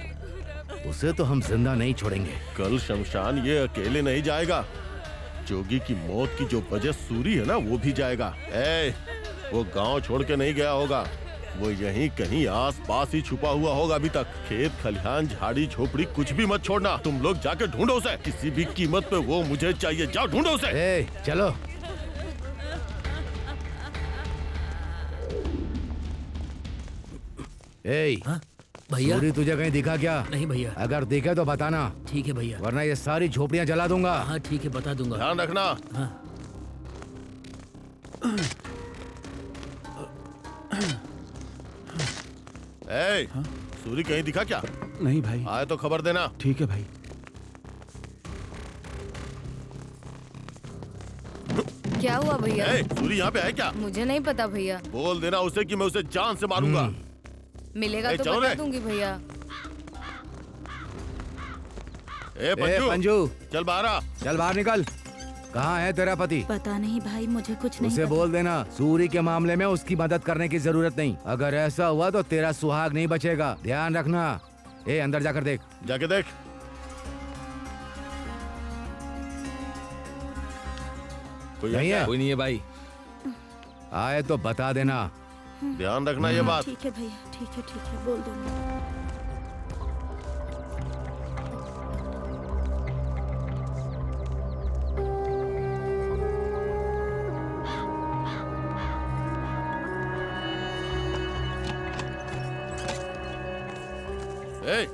Speaker 10: उसे तो हम जिंदा नहीं छोड़ेंगे।
Speaker 9: कल शमशान ये अकेले नहीं जाएगा। जोगी की मौत की जो वजह सूरी है ना, वो भी जाएगा। वो गांव छोड़ के नहीं गया होगा, वो यहीं कहीं आस पास ही छुपा हुआ होगा अभी तक। खेत खलिहान झाड़ी झोपड़ी कुछ भी मत छोड़ना। तुम लोग जाके ढूंढो उसे, किसी भी कीमत पे वो मुझे चाहिए। जाओ ढूंढो उसे।
Speaker 10: चलो।
Speaker 8: भैया
Speaker 10: सूरी तुझे कहीं दिखा क्या?
Speaker 8: नहीं भैया।
Speaker 10: अगर दिखे तो बताना।
Speaker 8: ठीक है भैया।
Speaker 10: वरना ये सारी झोपड़ियां जला दूंगा।
Speaker 8: हाँ ठीक है, बता दूंगा।
Speaker 9: ध्यान रखना।
Speaker 8: हाँ।
Speaker 9: ए, सूरी कहीं दिखा क्या?
Speaker 5: नहीं भाई।
Speaker 9: आए तो खबर देना।
Speaker 5: ठीक है भाई।
Speaker 7: क्या हुआ भैया?
Speaker 9: ए, सूरी यहाँ पे है क्या?
Speaker 7: मुझे नहीं पता भैया।
Speaker 9: बोल देना उसे कि मैं उसे जान से मारूंगा।
Speaker 7: मिलेगा तो
Speaker 9: चलो
Speaker 7: बता
Speaker 9: रे।
Speaker 7: दूंगी भैया।
Speaker 9: ए पंजू,
Speaker 10: पंजू
Speaker 9: चल बाहर आ।
Speaker 10: चल बाहर निकल। कहाँ है तेरा पति?
Speaker 4: पता नहीं भाई, मुझे कुछ नहीं
Speaker 10: उसे
Speaker 4: पता।
Speaker 10: बोल देना सूरी के मामले में उसकी मदद करने की जरूरत नहीं। अगर ऐसा हुआ तो तेरा सुहाग नहीं बचेगा, ध्यान रखना। ए अंदर जाकर देख।
Speaker 9: जाके देख। कोई
Speaker 10: नहीं है?
Speaker 8: कोई नहीं है भाई।
Speaker 10: आए तो बता देना।
Speaker 9: ध्यान रखना ये बात।
Speaker 4: ठीक है भैया, ठीक है, बोल दूंगा।
Speaker 9: ए,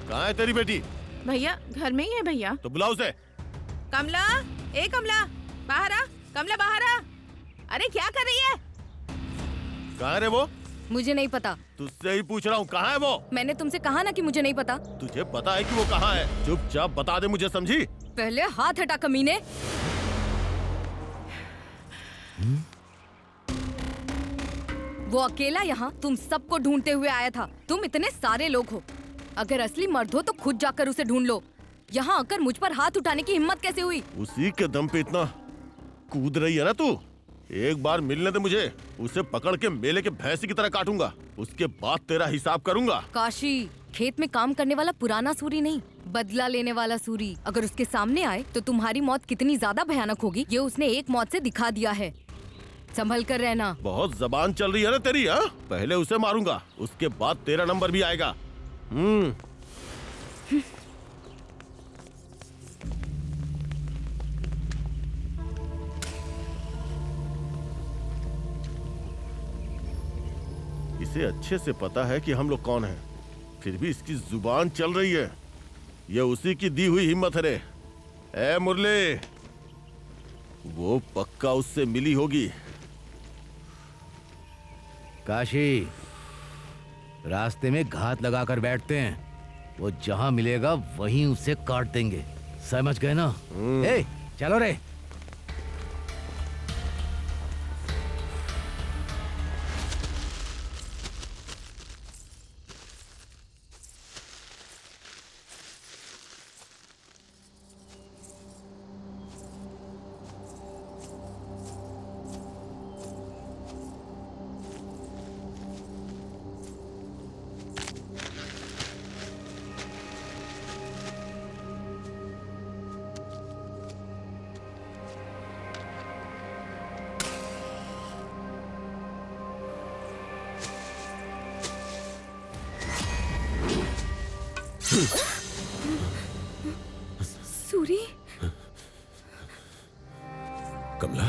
Speaker 9: कहाँ है तेरी बेटी?
Speaker 6: भैया घर में ही है भैया।
Speaker 9: तो बुलाओ उसे।
Speaker 6: कमला, ए कमला, बाहर आ। कमला बाहर आ। अरे क्या कर रही है?
Speaker 9: कहाँ है रे वो?
Speaker 7: मुझे नहीं पता।
Speaker 9: तुझसे ही पूछ रहा हूँ, कहाँ है वो?
Speaker 7: मैंने तुमसे कहा ना कि मुझे नहीं पता।
Speaker 9: तुझे पता है कि वो कहाँ है? चुपचाप बता दे मुझे, समझी?
Speaker 7: पहले हाथ हटा कमीने। वो अकेला यहाँ तुम सबको ढूंढते हुए आया था। तुम इतने सारे लोग हो, अगर असली मर्द हो तो खुद जाकर उसे ढूंढ लो। यहाँ आकर मुझ पर हाथ उठाने की हिम्मत कैसे हुई?
Speaker 9: उसी के दम पे इतना कूद रही है ना तू। एक बार मिलने दे मुझे, उसे पकड़ के मेले के भैंसी की तरह काटूंगा। उसके बाद तेरा हिसाब करूंगा।
Speaker 7: काशी, खेत में काम करने वाला पुराना सूरी नहीं, बदला लेने वाला सूरी अगर उसके सामने आए तो तुम्हारी मौत कितनी ज्यादा भयानक होगी ये उसने एक मौत से दिखा दिया है। संभल कर रहना।
Speaker 9: बहुत जबान चल रही है ना तेरी। हाँ, पहले उसे मारूंगा, उसके बाद तेरा नंबर भी आएगा। इसे अच्छे से पता है कि हम लोग कौन हैं, फिर भी इसकी जुबान चल रही है। ये उसी की दी हुई हिम्मत है रे। ए मुरली, वो पक्का उससे मिली होगी।
Speaker 10: काशी, रास्ते में घात लगाकर बैठते हैं, वो जहां मिलेगा वहीं उसे काट देंगे, समझ गए ना? ए, चलो रे।
Speaker 7: सूरी,
Speaker 2: कमला,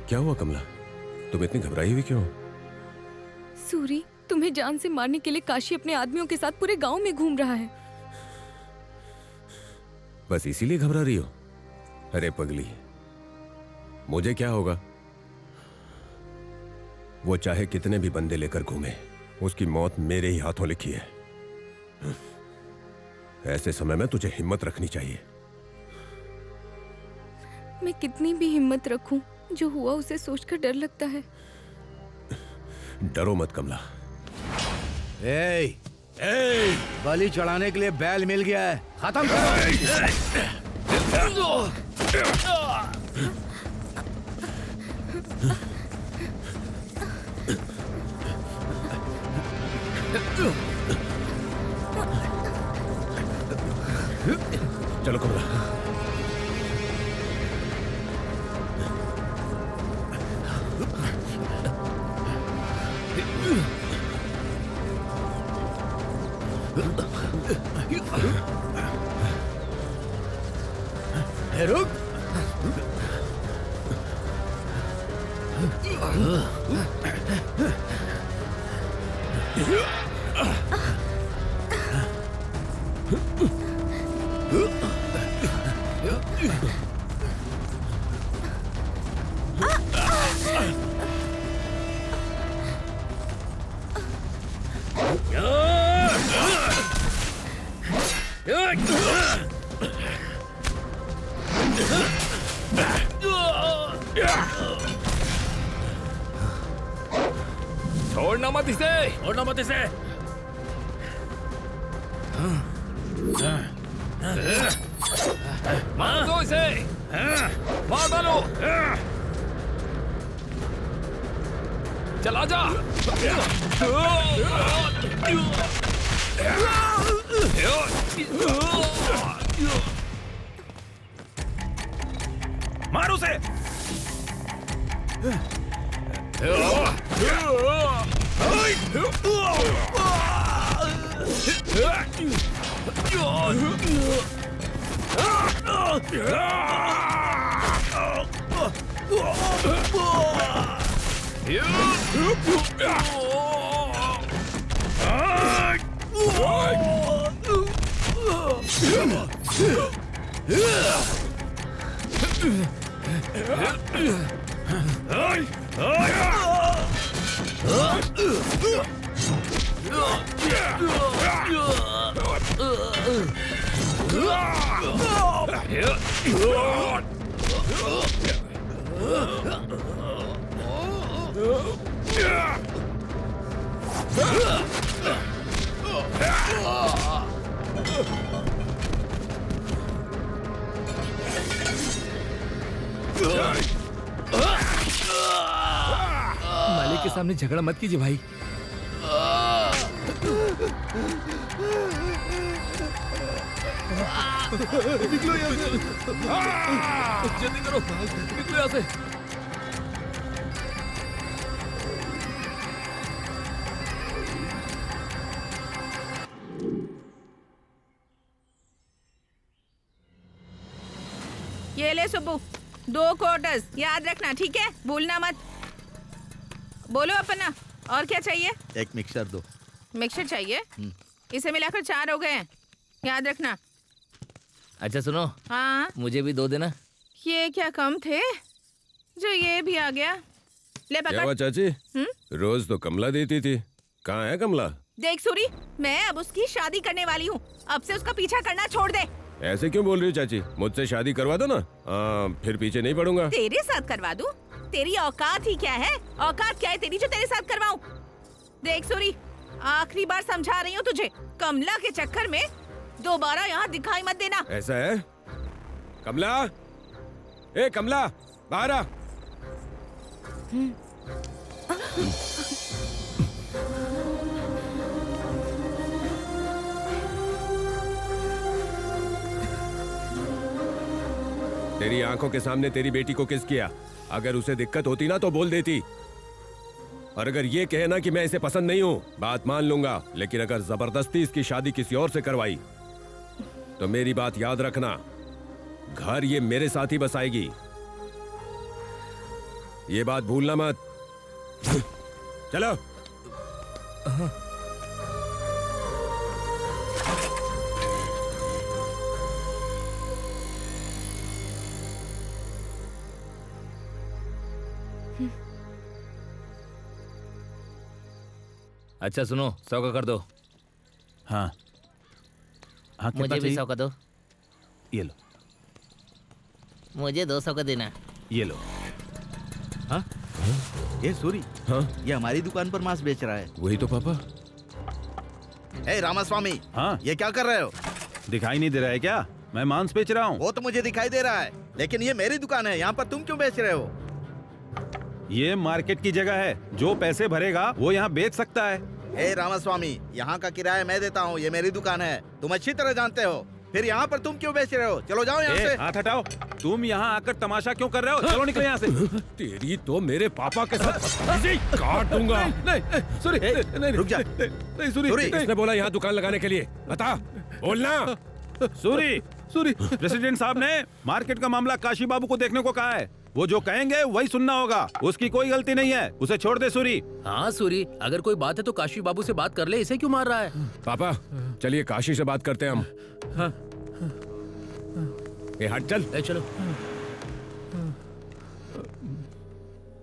Speaker 2: क्या हुआ कमला? तुम इतनी घबराई हुई क्यों?
Speaker 7: सूरी, तुम्हें जान से मारने के लिए काशी अपने आदमियों के साथ पूरे गांव में घूम रहा है।
Speaker 2: बस इसीलिए घबरा रही हो? अरे पगली, मुझे क्या होगा? वो चाहे कितने भी बंदे लेकर घूमे, उसकी मौत मेरे ही हाथों लिखी है। ऐसे समय में तुझे हिम्मत रखनी चाहिए।
Speaker 7: मैं कितनी भी हिम्मत रखूं, जो हुआ उसे सोचकर डर लगता है।
Speaker 2: डरो मत कमला।
Speaker 10: ए, बलि चढ़ाने के लिए बैल मिल गया है, खत्म करो।
Speaker 2: चलो कमला।
Speaker 10: रुक।
Speaker 8: छोड़ना मत इसे, छोड़ना मत इसे। मार दो इसे, मार डालो। चला जा। मार उसे। मालिक के सामने झगड़ा मत कीजिए भाई। निकलो यहाँ से, जल्दी करो, निकलो यहाँ से।
Speaker 6: ये ले सुब्बू, 2 क्वार्टर्स याद रखना, ठीक है? भूलना मत। बोलो अपना, और क्या चाहिए?
Speaker 3: एक मिक्सर दो।
Speaker 6: मिक्सर चाहिए? इसे मिलाकर 4 हो गए हैं, याद रखना।
Speaker 1: अच्छा सुनो,
Speaker 6: हाँ
Speaker 1: मुझे भी 2 देना।
Speaker 6: ये क्या कम थे जो ये भी आ गया। ले
Speaker 2: क्या हुआ
Speaker 6: पकड़।
Speaker 2: चाची? रोज तो कमला देती थी, कहाँ है कमला?
Speaker 6: देख सूरी, मैं अब उसकी शादी करने वाली हूँ, अब से उसका पीछा करना छोड़ दे।
Speaker 2: ऐसे क्यों बोल रही हो चाची? मुझसे शादी करवा दो ना, फिर पीछे नहीं पड़ूंगा।
Speaker 6: तेरे साथ करवा दूं? तेरी औकात ही क्या है? औकात क्या है तेरी जो तेरे साथ करवाऊं? देख सूरी, आखिरी बार समझा रही हूँ तुझे, कमला के चक्कर में दोबारा यहाँ दिखाई मत देना।
Speaker 2: ऐसा है? कमला, ए कमला, बाहर आ। तेरी आंखों के सामने तेरी बेटी को किस किया? अगर उसे दिक्कत होती ना तो बोल देती, और अगर ये कहे ना कि मैं इसे पसंद नहीं हूँ, बात मान लूंगा, लेकिन अगर जबरदस्ती इसकी शादी किसी और से करवाई तो मेरी बात याद रखना, घर ये मेरे साथ ही बसाएगी, ये बात भूलना मत। चलो।
Speaker 1: अच्छा सुनो, 100 का कर दो।
Speaker 5: हाँ हाँ, कितना
Speaker 1: मुझे भी
Speaker 5: चाहिए?
Speaker 1: 100 का दो।
Speaker 5: ये लो,
Speaker 1: मुझे 200 का देना।
Speaker 5: ये लो।
Speaker 3: हाँ? ये सूरी,
Speaker 2: हाँ?
Speaker 3: ये हमारी दुकान पर मांस बेच रहा है।
Speaker 2: वही तो पापा।
Speaker 3: ए रामास्वामी,
Speaker 5: हाँ?
Speaker 3: ये क्या कर रहे हो?
Speaker 5: दिखाई नहीं दे रहा है क्या? मैं मांस बेच रहा हूँ।
Speaker 3: वो तो मुझे दिखाई दे रहा है, लेकिन ये मेरी दुकान है, यहाँ पर तुम क्यों बेच रहे हो?
Speaker 5: ये मार्केट की जगह है, जो पैसे भरेगा वो यहाँ बेच सकता है।
Speaker 3: ए रामास्वामी, यहाँ का किराया मैं देता हूँ, ये मेरी दुकान है, तुम अच्छी तरह जानते हो, फिर यहाँ पर तुम क्यों बेच रहे हो? चलो जाओ यहाँ से।
Speaker 5: हाथ हटाओ, तुम यहाँ आकर तमाशा क्यों कर रहे हो? चलो निकलो यहाँ से।
Speaker 2: तेरी तो मेरे पापा के साथ काट दूंगा।
Speaker 5: नहीं, सूरी, नहीं,
Speaker 3: रुक जा।
Speaker 5: नहीं, सूरी,
Speaker 3: सूरी,
Speaker 2: किसने बोला यहाँ दुकान लगाने के लिए? बता, बोलना।
Speaker 5: सूरी, प्रेसिडेंट साहब ने मार्केट का मामला काशी बाबू को देखने को कहा है। वो जो कहेंगे वही सुनना होगा। उसकी कोई गलती नहीं है, उसे छोड़ दे सूरी।
Speaker 1: हाँ सूरी, अगर कोई बात है तो काशी बाबू से बात कर ले, इसे क्यों मार रहा है?
Speaker 2: पापा चलिए काशी से बात करते हैं हम।
Speaker 5: हाँ।
Speaker 2: ए हट चल।
Speaker 1: ए चलो।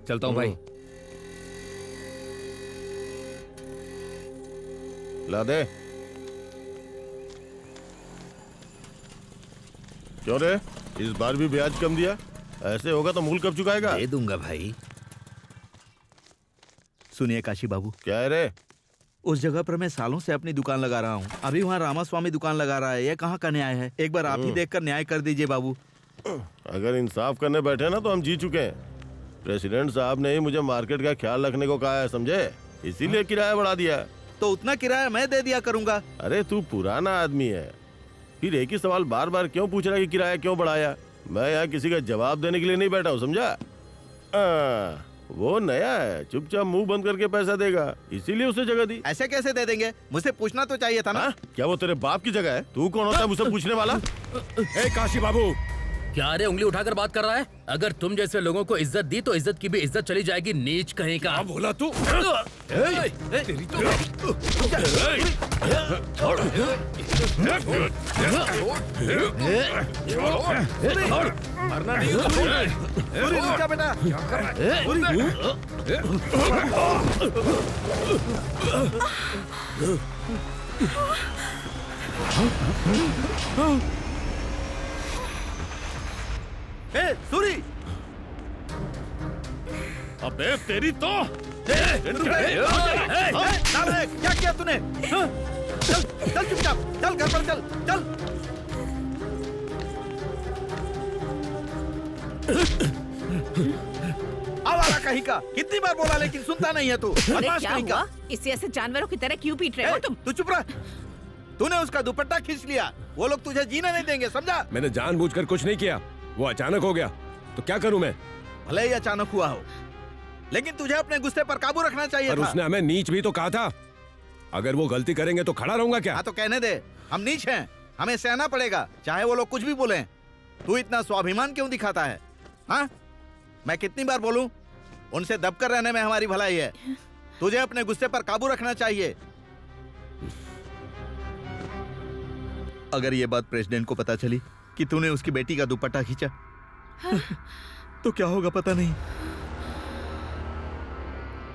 Speaker 8: चलता हूँ भाई।
Speaker 9: ला दे। क्यों रे, इस बार भी ब्याज कम दिया? ऐसे होगा तो मूल कब चुकाएगा?
Speaker 3: दे दूंगा भाई। सुनिए काशी बाबू।
Speaker 9: क्या है रे?
Speaker 3: उस जगह पर मैं सालों से अपनी दुकान लगा रहा हूँ, अभी वहाँ रामास्वामी दुकान लगा रहा है। ये कहाँ का न्याय है? एक बार आप ही देखकर न्याय कर दीजिए बाबू।
Speaker 9: अगर इंसाफ करने बैठे ना तो हम जीत चुके हैं। प्रेसिडेंट साहब ने ही मुझे मार्केट का ख्याल रखने को कहा है, समझे? इसीलिए किराया बढ़ा दिया।
Speaker 3: तो उतना किराया मैं दे दिया करूंगा।
Speaker 9: अरे तू पुराना आदमी है, फिर एक ही सवाल बार बार क्यों पूछ रहा है कि किराया क्यों बढ़ाया? मैं यहाँ किसी का जवाब देने के लिए नहीं बैठा हूँ, समझा? वो नया है, चुपचाप मुंह बंद करके पैसा देगा, इसीलिए उसे जगह दी।
Speaker 3: ऐसे कैसे दे देंगे? मुझसे पूछना तो चाहिए था ना।
Speaker 9: क्या वो तेरे बाप की जगह है? तू कौन होता है मुझसे पूछने वाला?
Speaker 2: ए काशी बाबू,
Speaker 1: क्या रे उंगली उठाकर बात कर रहा है? अगर तुम जैसे लोगों को इज्जत दी तो इज्जत की भी इज्जत चली जाएगी, नीच कहीं का।
Speaker 2: क्या बोला तू?
Speaker 1: तेरी तो
Speaker 3: मरना नहीं। रुक बेटा। सूरी,
Speaker 9: अबे तेरी तो
Speaker 3: क्या किया तूने? चल चल चुपचाप, चल घर पर चल चल। आवारा कहीं का, कितनी बार बोला लेकिन सुनता नहीं है तू।
Speaker 6: अरे
Speaker 3: बदमाश
Speaker 6: क्या
Speaker 3: कहीं का।
Speaker 6: हुआ? इससे ऐसे जानवरों की तरह क्यों पीट रहे हो तुम?
Speaker 3: तू चुप रह। तूने उसका दुपट्टा खींच लिया, वो लोग तुझे जीने नहीं देंगे, समझा?
Speaker 2: मैंने जानबूझकर कुछ नहीं किया, वो अचानक हो गया, तो क्या करूं मैं?
Speaker 3: भले ही अचानक हुआ हो, लेकिन तुझे अपने गुस्से पर काबू रखना चाहिए
Speaker 2: पर
Speaker 3: था।
Speaker 2: उसने हमें नीच भी तो कहा था। अगर वो गलती करेंगे तो खड़ा रहूंगा क्या?
Speaker 3: हाँ तो कहने दे, हम नीच हैं, हमें सहना पड़ेगा, चाहे वो लोग कुछ भी बोलें। तू इतना स्वाभिमान क्यों दिखाता है? हाँ, मैं कितनी बार बोलूं, उनसे दबकर रहने में हमारी भलाई है। तुझे अपने गुस्से पर काबू रखना चाहिए। अगर ये बात प्रेसिडेंट को पता चली कि तूने उसकी बेटी का दुपट्टा खींचा, हाँ? तो क्या होगा पता नहीं।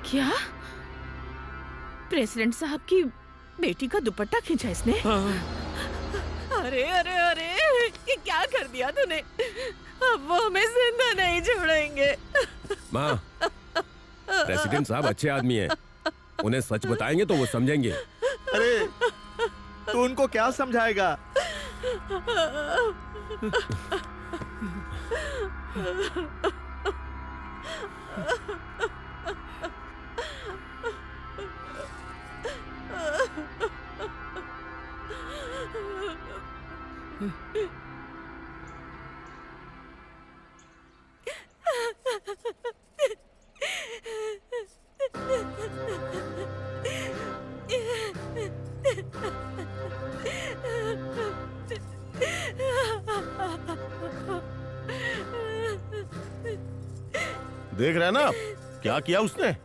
Speaker 6: क्या? प्रेसिडेंट साहब की बेटी का दुपट्टा खींचा इसने? अरे अरे अरे, ये क्या कर दिया तूने? अब वो हमें जिंदा नहीं छोड़ेंगे।
Speaker 2: माँ, प्रेसिडेंट साहब अच्छे आदमी हैं, उन्हें सच बताएंगे तो वो समझेंगे।
Speaker 3: अरे तू उनको क्या समझाएगा?
Speaker 9: देख रहे हैं ना आप, क्या किया उसने?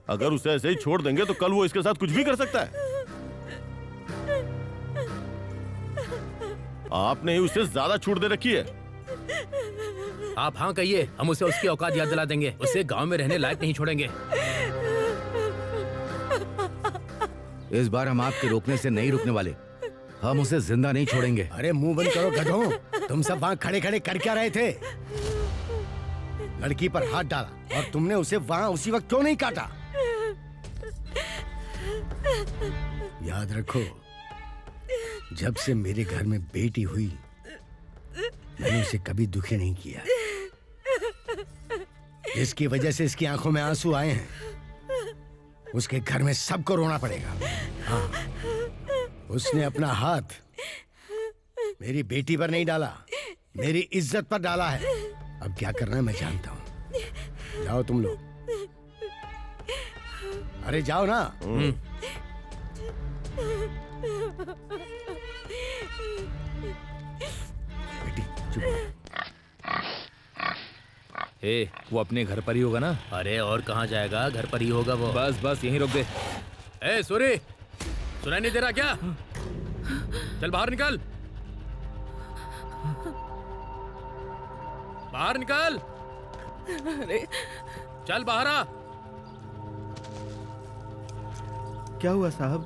Speaker 9: अगर उसे ऐसे ही छोड़ देंगे तो कल वो इसके साथ कुछ भी कर सकता है। आपने ही उसे ज्यादा छूट दे रखी है।
Speaker 1: आप हाँ कहिए, हम उसे उसकी औकात याद दिला देंगे, उसे गांव में रहने लायक नहीं छोड़ेंगे।
Speaker 10: इस बार हम आपके रोकने से नहीं रुकने वाले, हम उसे जिंदा नहीं छोड़ेंगे।
Speaker 11: अरे मुंह बंद करो गधों, तुम सब वहाँ खड़े खड़े कर क्या रहे थे? लड़की पर हाथ डाला और तुमने उसे वहाँ उसी वक्त क्यों नहीं काटा? याद रखो, जब से मेरे घर में बेटी हुई मैंने उसे कभी दुखी नहीं किया। जिसकी वजह से इसकी आंखों में आंसू आए हैं, उसके घर में सबको रोना पड़ेगा। हाँ, उसने अपना हाथ मेरी बेटी पर नहीं डाला, मेरी इज्जत पर डाला है। अब क्या करना है मैं जानता हूँ। जाओ तुम लोग, अरे जाओ ना। बेटी चुप।
Speaker 8: ए, वो अपने घर पर ही होगा ना?
Speaker 1: अरे और कहाँ जाएगा, घर पर ही होगा वो।
Speaker 8: बस बस यहीं रोक दे।
Speaker 1: ए सूरी, सुनाई नहीं दे रहा क्या? चल बाहर निकल, बाहर निकल।
Speaker 6: अरे
Speaker 1: चल बाहर आ।
Speaker 3: क्या हुआ साहब?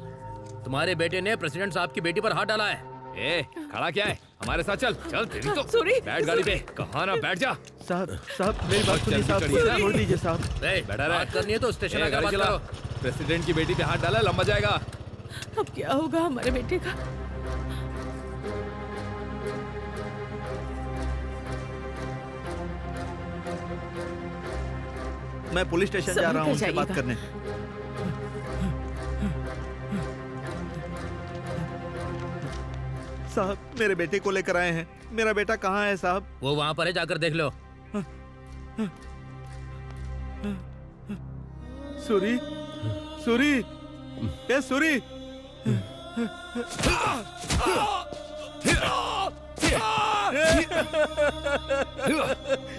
Speaker 1: तुम्हारे बेटे ने प्रेसिडेंट साहब की बेटी पर हाथ डाला है।
Speaker 8: ए, खड़ा क्या है? हमारे साथ चल। चल तेरी तो।
Speaker 6: सूरी,
Speaker 8: बैठ गाड़ी पे। कहाँ ना बैठ जा।
Speaker 3: साहब मेरी बात सुनिए साहब, छोड़ दीजिए साहब।
Speaker 8: बैठा रहे।
Speaker 1: बात करनी है तो स्टेशन आकर बात
Speaker 8: चला।
Speaker 1: करो।
Speaker 8: प्रेसिडेंट की बेटी पे हाथ डाला, लंबा जाएगा।
Speaker 6: अब क्या होगा हमारे बेटे का?
Speaker 3: मैं पुलिस स्टेशन जा रहा हूँ उनसे बात करने। साहब मेरे बेटे को लेकर आए हैं। मेरा बेटा कहाँ है साहब?
Speaker 1: वो वहाँ पर है, जाकर देख लो।
Speaker 3: सूरी, सूरी, ए सूरी।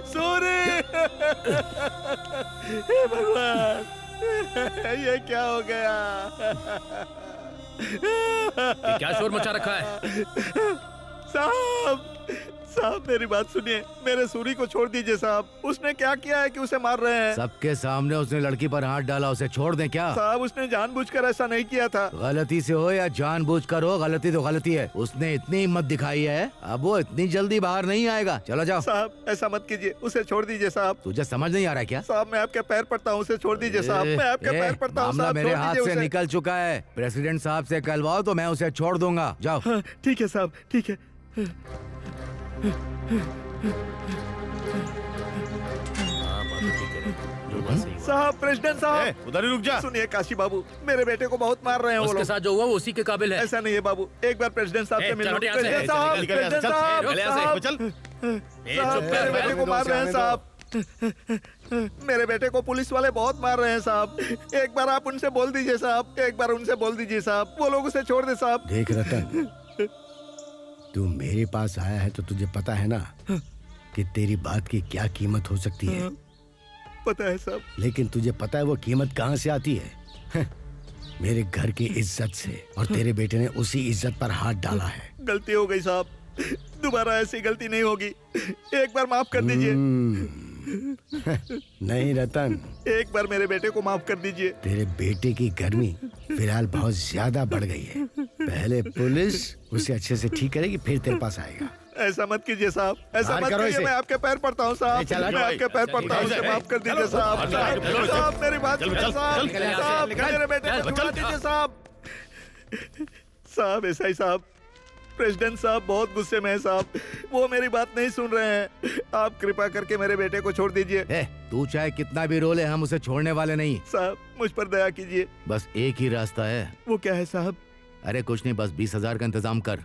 Speaker 3: सूरी, हे भगवान, ये क्या हो गया?
Speaker 1: ये क्या शोर मचा रखा है?
Speaker 3: साहब, साहब मेरी बात सुनिए, मेरे सूरी को छोड़ दीजिए साहब। उसने क्या किया है कि उसे मार रहे हैं?
Speaker 10: सबके सामने उसने लड़की पर हाथ डाला, उसे छोड़ दें क्या?
Speaker 3: साहब उसने जानबूझकर ऐसा नहीं किया था।
Speaker 10: गलती से हो या जानबूझकर हो, गलती तो गलती है। उसने इतनी हिम्मत दिखाई है, अब वो इतनी जल्दी बाहर नहीं आएगा। चलो जाओ।
Speaker 3: साहब ऐसा मत कीजिए, उसे छोड़ दीजिए साहब।
Speaker 10: तुझे समझ नहीं आ रहा क्या?
Speaker 3: साहब मैं आपके पैर पड़ता हूँ, उसे छोड़ दीजिए साहब। मैं आपके पैर पड़ता हूँ
Speaker 10: मामला
Speaker 3: साहब,
Speaker 10: मेरे
Speaker 3: छोड़
Speaker 10: हाथ
Speaker 3: दीजिए
Speaker 10: से
Speaker 3: उसे।
Speaker 10: निकल चुका है। प्रेसिडेंट साहब से कहलवाओ तो मैं उसे छोड़ दूंगा। जाओ।
Speaker 3: हाँ, ठीक है साहब, ठीक है। साहब प्रेसिडेंट साहब,
Speaker 9: उधर ही रुक जा।
Speaker 3: सुनिए काशी बाबू, मेरे बेटे को बहुत मार रहे हैं वो
Speaker 1: उसके
Speaker 3: लोग।
Speaker 1: साथ जो हुआ वो उसी के काबिल है।
Speaker 3: ऐसा नहीं है बाबू, एक बार प्रेसिडेंट साहब से मिल लो।
Speaker 1: चल, यहाँ से,
Speaker 3: प्रेसिडेंट
Speaker 1: चल,
Speaker 3: साहब,
Speaker 1: निकल यहाँ से,
Speaker 3: प्रेसिडेंट
Speaker 1: चल,
Speaker 3: साहब,
Speaker 1: चल, यहाँ से,
Speaker 3: साहब,
Speaker 9: चल।
Speaker 3: साहब, मेरे बेटे को मार रहे हैं साहब। मेरे बेटे को पुलिस वाले बहुत मार रहे हैं साहब। एक बार आप उनसे बोल दीजिए साहब, एक बार उनसे बोल दीजिए साहब, वो लोग उसे छोड़ दे साहब।
Speaker 11: देख रतन, तू मेरे पास आया है तो तुझे पता है ना कि तेरी बात की क्या कीमत हो सकती है।
Speaker 3: पता है साहब।
Speaker 11: लेकिन तुझे पता है वो कीमत कहाँ से आती है? मेरे घर की इज्जत से। और तेरे बेटे ने उसी इज्जत पर हाथ डाला है।
Speaker 3: गलती हो गई साहब, दोबारा ऐसी गलती नहीं होगी। एक बार माफ कर दीजिए।
Speaker 11: नहीं रतन,
Speaker 3: एक बार मेरे बेटे को माफ कर दीजिए।
Speaker 11: तेरे बेटे की गर्मी फिलहाल बहुत ज्यादा बढ़ गई है। पहले पुलिस उसे अच्छे से ठीक करेगी, फिर तेरे पास आएगा।
Speaker 3: ऐसा मत कीजिए साहब, ऐसा
Speaker 11: बाहर
Speaker 3: मत
Speaker 11: करो
Speaker 3: कीजिए।
Speaker 11: इसे।
Speaker 3: मैं आपके पैर पड़ता हूँ साहब, मैं आपके पैर पड़ता हूँ, उसे माफ कर दीजिए साहब। साहब मेरी बात सुनिए साहब, साहब मेरे बेटे को छुड़ा दीजिए साहब। साहब ऐसा ही साहब, प्रेसिडेंट साहब बहुत गुस्से में है साहब, वो मेरी बात नहीं सुन रहे हैं। आप कृपा करके मेरे बेटे को छोड़ दीजिए।
Speaker 10: तू चाहे कितना भी रोले, हम उसे छोड़ने वाले नहीं।
Speaker 3: साहब मुझ पर दया कीजिए।
Speaker 10: बस एक ही रास्ता है।
Speaker 3: वो क्या है साहब?
Speaker 10: अरे कुछ नहीं, बस 20,000 का इंतजाम कर।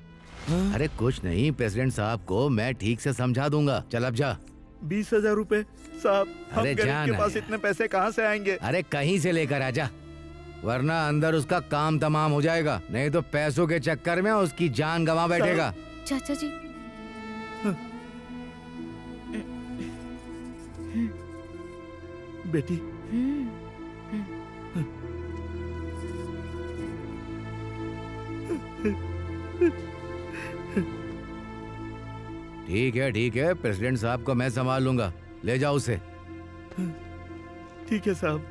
Speaker 10: अरे कुछ नहीं, प्रेसिडेंट साहब को मैं ठीक से समझा दूंगा। चल अब जा।
Speaker 3: 20,000 रुपए साहब, हम
Speaker 10: अरे
Speaker 3: गरीब
Speaker 10: जाना
Speaker 3: के पास
Speaker 10: है।
Speaker 3: इतने पैसे कहाँ से आएंगे?
Speaker 10: अरे कहीं से लेकर आजा, वरना अंदर उसका काम तमाम हो जाएगा। नहीं तो पैसों के चक्कर में उसकी जान गंवा बैठेगा।
Speaker 7: चाचा जी,
Speaker 3: बेटी,
Speaker 10: ठीक है, प्रेसिडेंट साहब को मैं संभाल लूंगा। ले जाओ उसे।
Speaker 3: ठीक है साहब।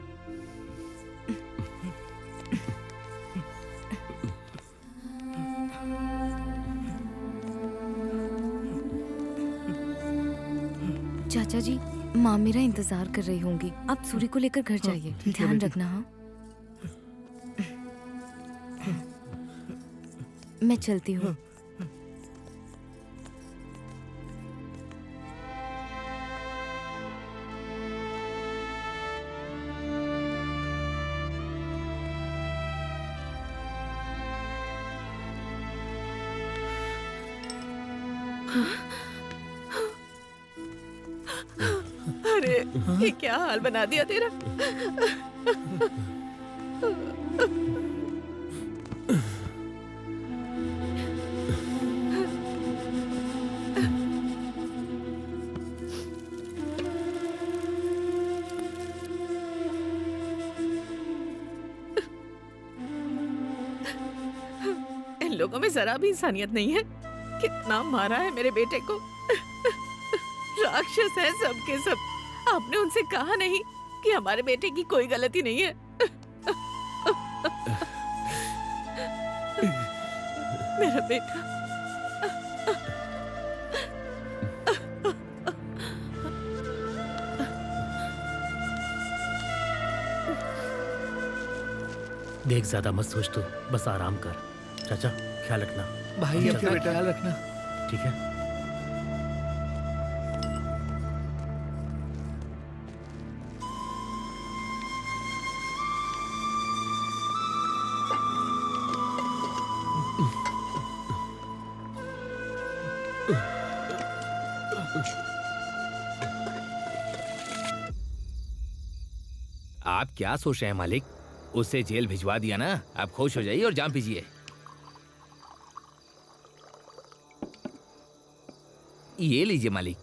Speaker 7: चाचा जी, माँ मेरा इंतजार कर रही होंगी। आप सूरी को लेकर घर जाइए।
Speaker 3: ठीक है
Speaker 7: ध्यान
Speaker 3: बेटी।
Speaker 7: रखना। हाँ, मैं चलती हूँ।
Speaker 6: अरे ये क्या हाल बना दिया तेरा। लोगों में जरा भी इंसानियत नहीं है। कितना मारा है मेरे बेटे को। राक्षस है सब के सब। आपने उनसे कहा नहीं कि हमारे बेटे की कोई गलती नहीं है। मेरा बेटा।
Speaker 1: देख, ज्यादा मत सोच तू, बस आराम कर। चाचा ख्याल रखना।
Speaker 8: भाई अपना ख्याल रखना।
Speaker 1: ठीक है।
Speaker 8: आप क्या सोच रहे हैं मालिक? उसे जेल भिजवा दिया ना, आप खुश हो जाइए और जान पीजिए। ये लीजिए मालिक।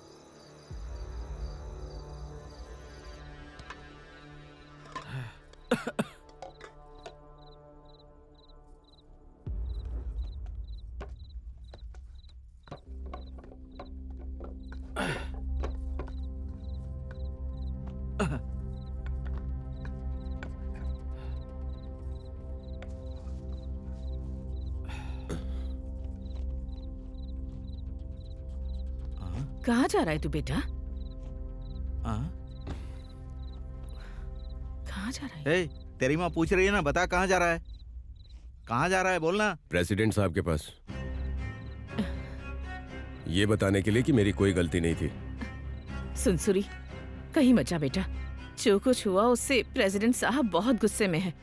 Speaker 6: कहाँ जा रहा है तू बेटा? कहाँ जा रहा है?
Speaker 3: तेरी माँ पूछ रही है ना, बता कहाँ जा रहा है? कहाँ जा रहा है बोलना।
Speaker 2: प्रेसिडेंट साहब के पास, ये बताने के लिए कि मेरी कोई गलती नहीं थी।
Speaker 6: सुनसुरी, कहीं मत जा बेटा। जो कुछ हुआ उससे प्रेसिडेंट साहब बहुत गुस्से में है।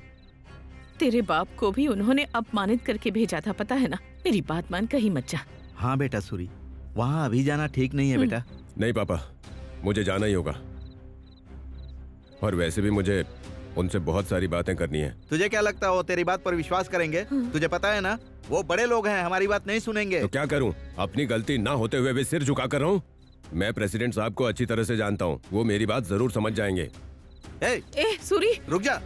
Speaker 6: तेरे बाप को भी उन्होंने अपमानित करके भेजा था, पता है ना। मेरी बात मान, कहीं मत जा।
Speaker 3: हाँ बेटा सूरी, वहाँ अभी जाना ठीक नहीं है बेटा।
Speaker 2: नहीं पापा, मुझे जाना ही होगा। और वैसे भी मुझे उनसे बहुत सारी बातें करनी है।
Speaker 3: तुझे क्या लगता है वो तेरी बात पर विश्वास करेंगे? तुझे पता है ना, वो बड़े लोग हैं, हमारी बात नहीं सुनेंगे।
Speaker 2: तो क्या करूं? अपनी गलती ना होते हुए भी सिर झुका कर रहा हूं। मैं प्रेसिडेंट साहब को अच्छी तरह से जानता हूं, वो मेरी बात जरूर समझ जाएंगे।
Speaker 6: ए सूरी,
Speaker 3: रुक जा,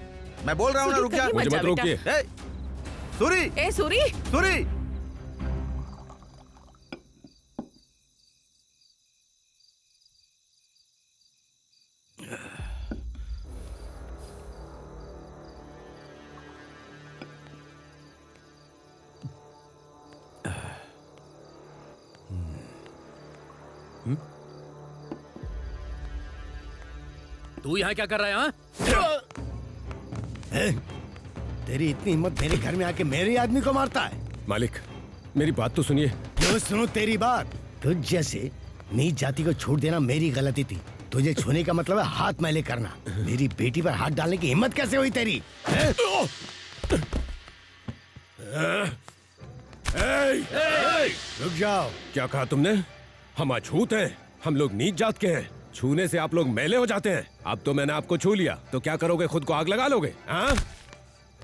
Speaker 3: मैं बोल रहा हूँ ना, रुक जा।
Speaker 2: मुझे मत रोकिए।
Speaker 3: सूरी,
Speaker 6: ए सूरी,
Speaker 3: सूरी।
Speaker 1: तू यहाँ क्या कर रहा है? हाँ,
Speaker 11: तेरी इतनी हिम्मत मेरे घर में आके मेरे आदमी को मारता है?
Speaker 2: मालिक, मेरी बात तो सुनिए।
Speaker 11: क्यों सुनो तेरी बात? तुझ जैसे नीच जाति को छोड़ देना मेरी गलती थी। तुझे छूने का मतलब है हाथ मैले करना। मेरी बेटी पर हाथ डालने की हिम्मत कैसे हुई तेरी? रुक जाओ।
Speaker 2: क्या कहा तुमने? हम अछूत हैं, हम लोग नीच जात के हैं। छूने से आप लोग मैले हो जाते हैं। अब तो मैंने आपको छू लिया, तो क्या करोगे? खुद को आग लगा लोगे? हाँ?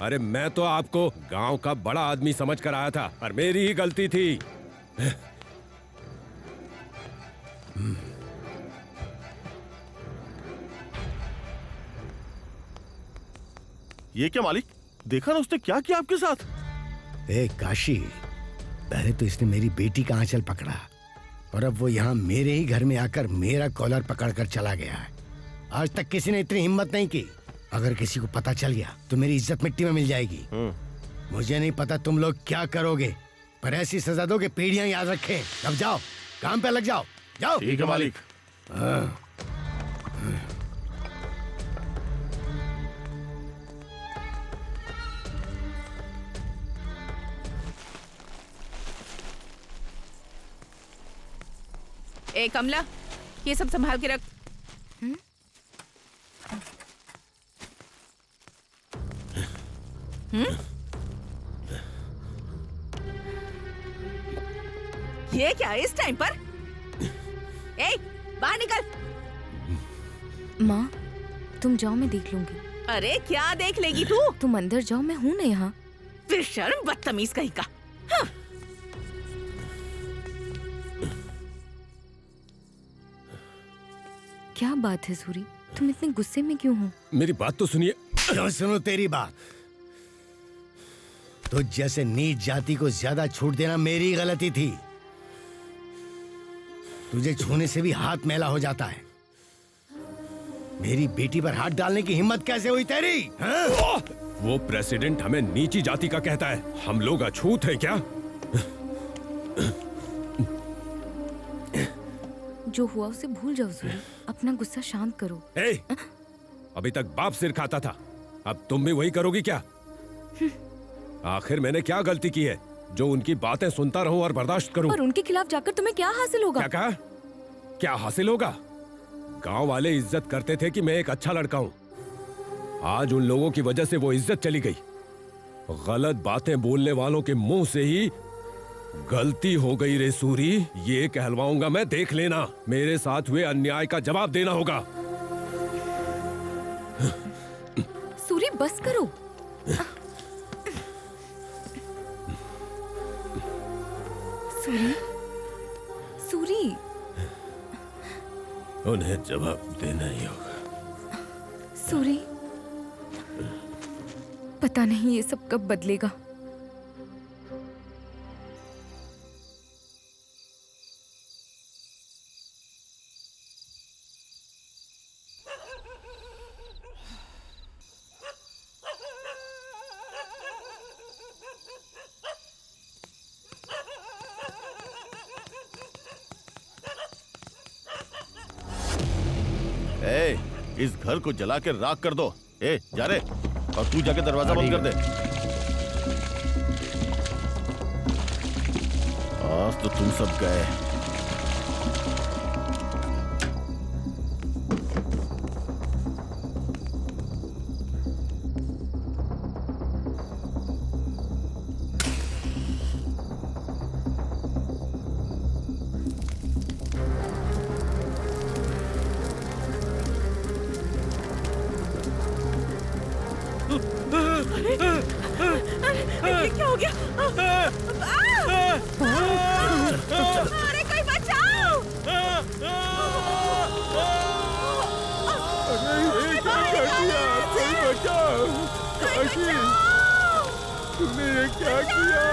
Speaker 2: अरे मैं तो आपको गांव का बड़ा आदमी समझ कर आया था, पर मेरी ही गलती थी।
Speaker 9: ये क्या मालिक? देखा ना उसने क्या किया आपके साथ?
Speaker 11: ए काशी, पहले तो इसने मेरी बेटी का आंचल पकड़ा और अब वो यहाँ मेरे ही घर में आकर मेरा कॉलर पकड़कर चला गया है। आज तक किसी ने इतनी हिम्मत नहीं की। अगर किसी को पता चल गया तो मेरी इज्जत मिट्टी में मिल जाएगी। मुझे नहीं पता तुम लोग क्या करोगे, पर ऐसी सजा दो कि पीढ़ियां याद रखें। अब जाओ, काम पे लग जाओ। जाओ।
Speaker 9: ठीक है मालिक।
Speaker 6: ए कमला, ये सब संभाल के रख। ये क्या है इस टाइम पर? ए, बाहर निकल।
Speaker 7: माँ, तुम जाओ, मैं देख लूंगी।
Speaker 6: अरे क्या देख लेगी तू?
Speaker 7: तुम अंदर जाओ, मैं हूँ ना यहाँ।
Speaker 6: बेशर्म, बदतमीज कहीं का। हाँ।
Speaker 7: क्या बात है सूरी, तुम इतने गुस्से में क्यों हो?
Speaker 2: मेरी बात तो सुनिए।
Speaker 11: क्यों सुनो तेरी बात? तुझ जैसे नीच जाति को ज्यादा छूट देना मेरी गलती थी। तुझे छूने से भी हाथ मैला हो जाता है। मेरी बेटी पर हाथ डालने की हिम्मत कैसे हुई तेरी? हाँ?
Speaker 2: वो प्रेसिडेंट हमें नीची जाति का कहता है, हम लोग अछूत हैं क्या?
Speaker 7: जो हुआ उसे भूल जाओ सूरी, अपना गुस्सा शांत करो।
Speaker 2: अभी तक बाप सिर खाता था, अब तुम भी वही करोगी क्या? आखिर मैंने क्या गलती की है जो उनकी बातें सुनता रहूं और बर्दाश्त करूं?
Speaker 7: और उनके खिलाफ जाकर तुम्हें क्या हासिल होगा?
Speaker 2: क्या कहा? क्या हासिल होगा? गांव वाले इज्जत करते थे कि मैं एक अच्छा लड़का हूं। आज उन लोगों की वजह से वो इज्जत चली गई। गलत बातें बोलने वालों के मुंह से ही गलती हो गई रे सूरी, ये कहलवाऊंगा मैं, देख लेना। मेरे साथ हुए अन्याय का जवाब देना होगा।
Speaker 7: सूरी बस करो। सूरी, सूरी,
Speaker 2: उन्हें जवाब देना ही होगा।
Speaker 7: सूरी, पता नहीं ये सब कब बदलेगा।
Speaker 9: इस घर को जला के राख कर दो। जा रे, और तू जाके दरवाजा बंद कर दे। आज तो तुम सब गए।
Speaker 6: ये क्या हो गया? अरे कोई बचाओ!
Speaker 2: तुमने ये क्या किया?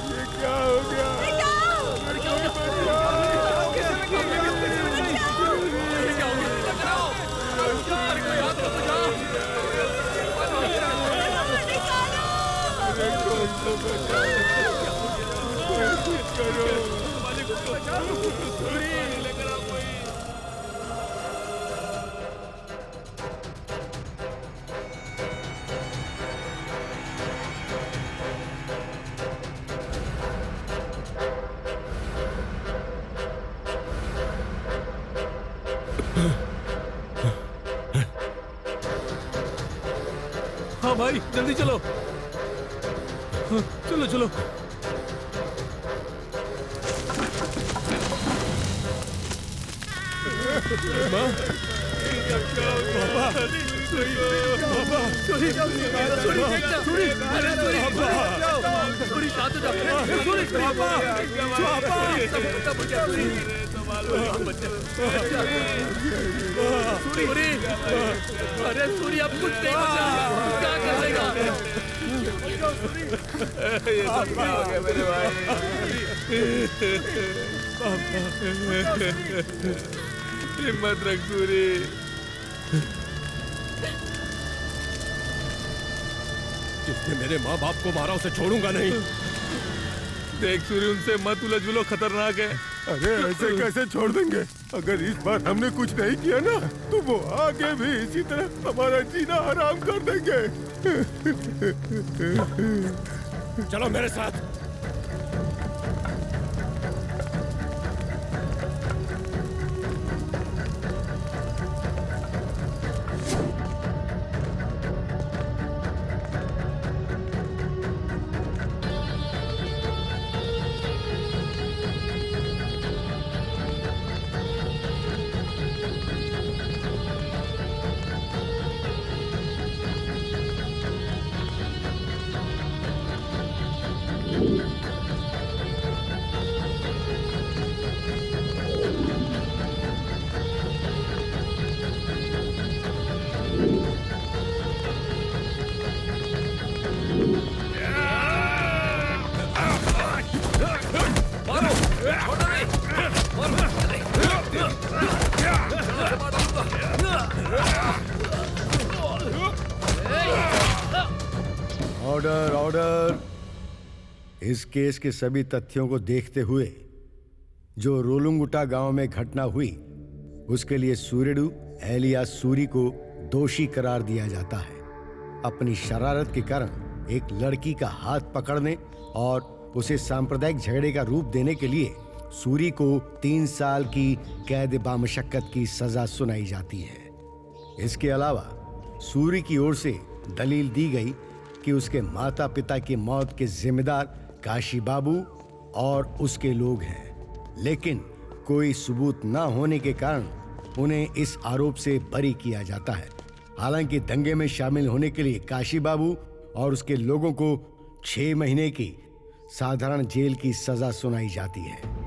Speaker 2: ये क्या हो गया?
Speaker 8: हाँ भाई, जल्दी चलो। चलो चलो। अरे सूरी, अब कुछ नहीं बचा, क्या करेगा? ये सब क्या हो गया मेरे भाई? हिम्मत रख सूरी।
Speaker 2: जिसने मेरे माँ बाप को मारा उसे छोड़ूंगा नहीं।
Speaker 8: देख सूरी, उनसे मत उलझ बुलो, खतरनाक है।
Speaker 12: अरे ऐसे कैसे छोड़ देंगे? अगर इस बार हमने कुछ नहीं किया ना तो वो आगे भी इसी तरह हमारा जीना हराम कर देंगे।
Speaker 2: चलो मेरे साथ।
Speaker 11: Order order. इस केस के सभी तथ्यों को देखते हुए जो रोलुंगुटा गांव में घटना हुई उसके लिए सूर्यडू एलियास सूरी को दोषी करार दिया जाता है। अपनी शरारत के कारण एक लड़की का हाथ पकड़ने और उसे सांप्रदायिक झगड़े का रूप देने के लिए सूरी को 3 साल की कैद बामशक्कत की सजा सुनाई जाती है। इसके अलावा सूरी की ओर से दलील दी गई कि उसके माता पिता की मौत के जिम्मेदार काशी बाबू और उसके लोग हैं, लेकिन कोई सबूत न होने के कारण उन्हें इस आरोप से बरी किया जाता है। हालांकि दंगे में शामिल होने के लिए काशी बाबू और उसके लोगों को 6 महीने की साधारण जेल की सजा सुनाई जाती है।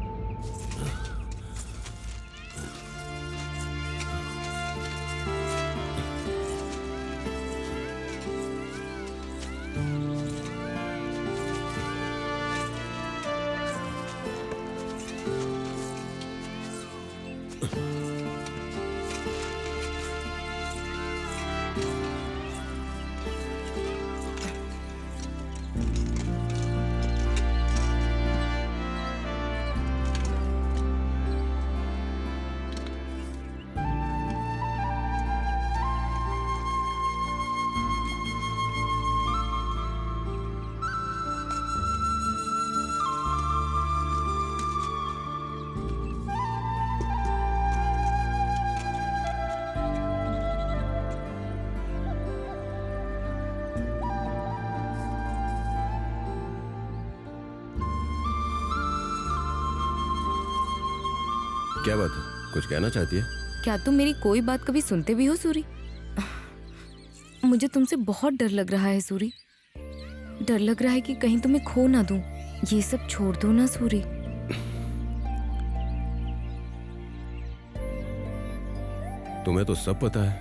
Speaker 2: क्या बात है, कुछ कहना चाहती है?
Speaker 7: क्या तुम मेरी कोई बात कभी सुनते भी हो सूरी? मुझे तुमसे बहुत डर लग रहा है सूरी। डर लग रहा है कि कहीं तुम्हें खो ना दूं। ये सब छोड़ दो ना सूरी।
Speaker 2: तुम्हें तो सब पता है,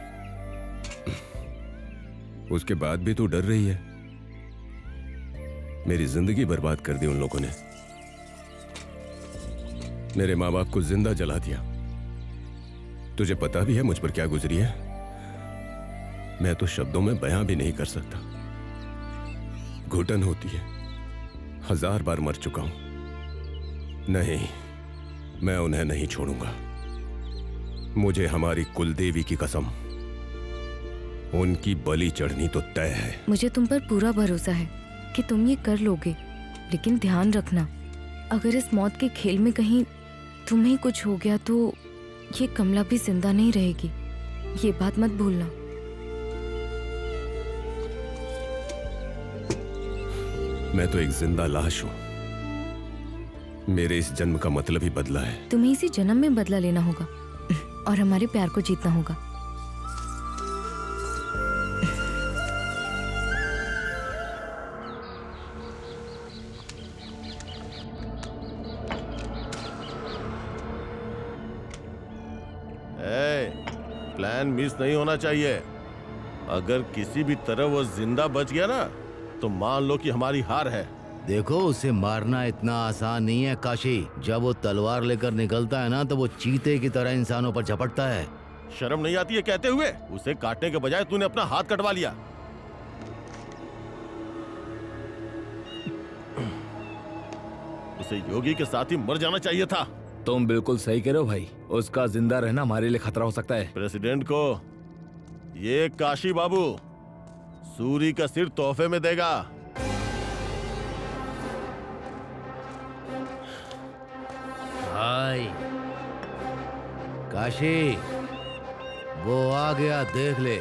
Speaker 2: उसके बाद भी तू डर रही है। मेरी जिंदगी बर्बाद कर दी उन लोगों ने। मेरे माँ बाप को जिंदा जला दिया। तुझे पता भी है मुझ पर क्या गुजरी है? मैं तो शब्दों में बयां भी नहीं कर सकता। घुटन होती है। 1000 बार मर चुका हूं। नहीं, मैं उन्हें नहीं छोड़ूंगा। मुझे हमारी कुलदेवी की कसम, उनकी बलि चढ़नी तो तय है।
Speaker 7: मुझे तुम पर पूरा भरोसा है कि तुम ये कर लोगे, लेकिन ध्यान रखना, अगर इस मौत के खेल में कहीं तुम्हें कुछ हो गया तो ये कमला भी जिंदा नहीं रहेगी। ये बात मत भूलना।
Speaker 2: मैं तो एक जिंदा लाश हूं। मेरे इस जन्म का मतलब ही बदला है।
Speaker 7: तुम्हें इसी जन्म में बदला लेना होगा और हमारे प्यार को जीतना होगा।
Speaker 9: प्लान मिस नहीं होना चाहिए। अगर किसी भी तरह वो जिंदा बच गया ना तो मान लो कि हमारी हार है।
Speaker 10: देखो, उसे मारना इतना आसान नहीं है काशी। जब वो तलवार लेकर निकलता है ना तो वो चीते की तरह इंसानों पर झपटता है।
Speaker 9: शर्म नहीं आती है कहते हुए? उसे काटने के बजाय तूने अपना हाथ कटवा लिया। उसे योगी के साथ ही मर जाना चाहिए था।
Speaker 8: तुम बिल्कुल सही कह रहे हो भाई। उसका जिंदा रहना हमारे लिए खतरा हो सकता है।
Speaker 9: प्रेसिडेंट को ये काशी बाबू सूरी का सिर तोहफे में देगा।
Speaker 10: भाई काशी, वो आ गया, देख ले।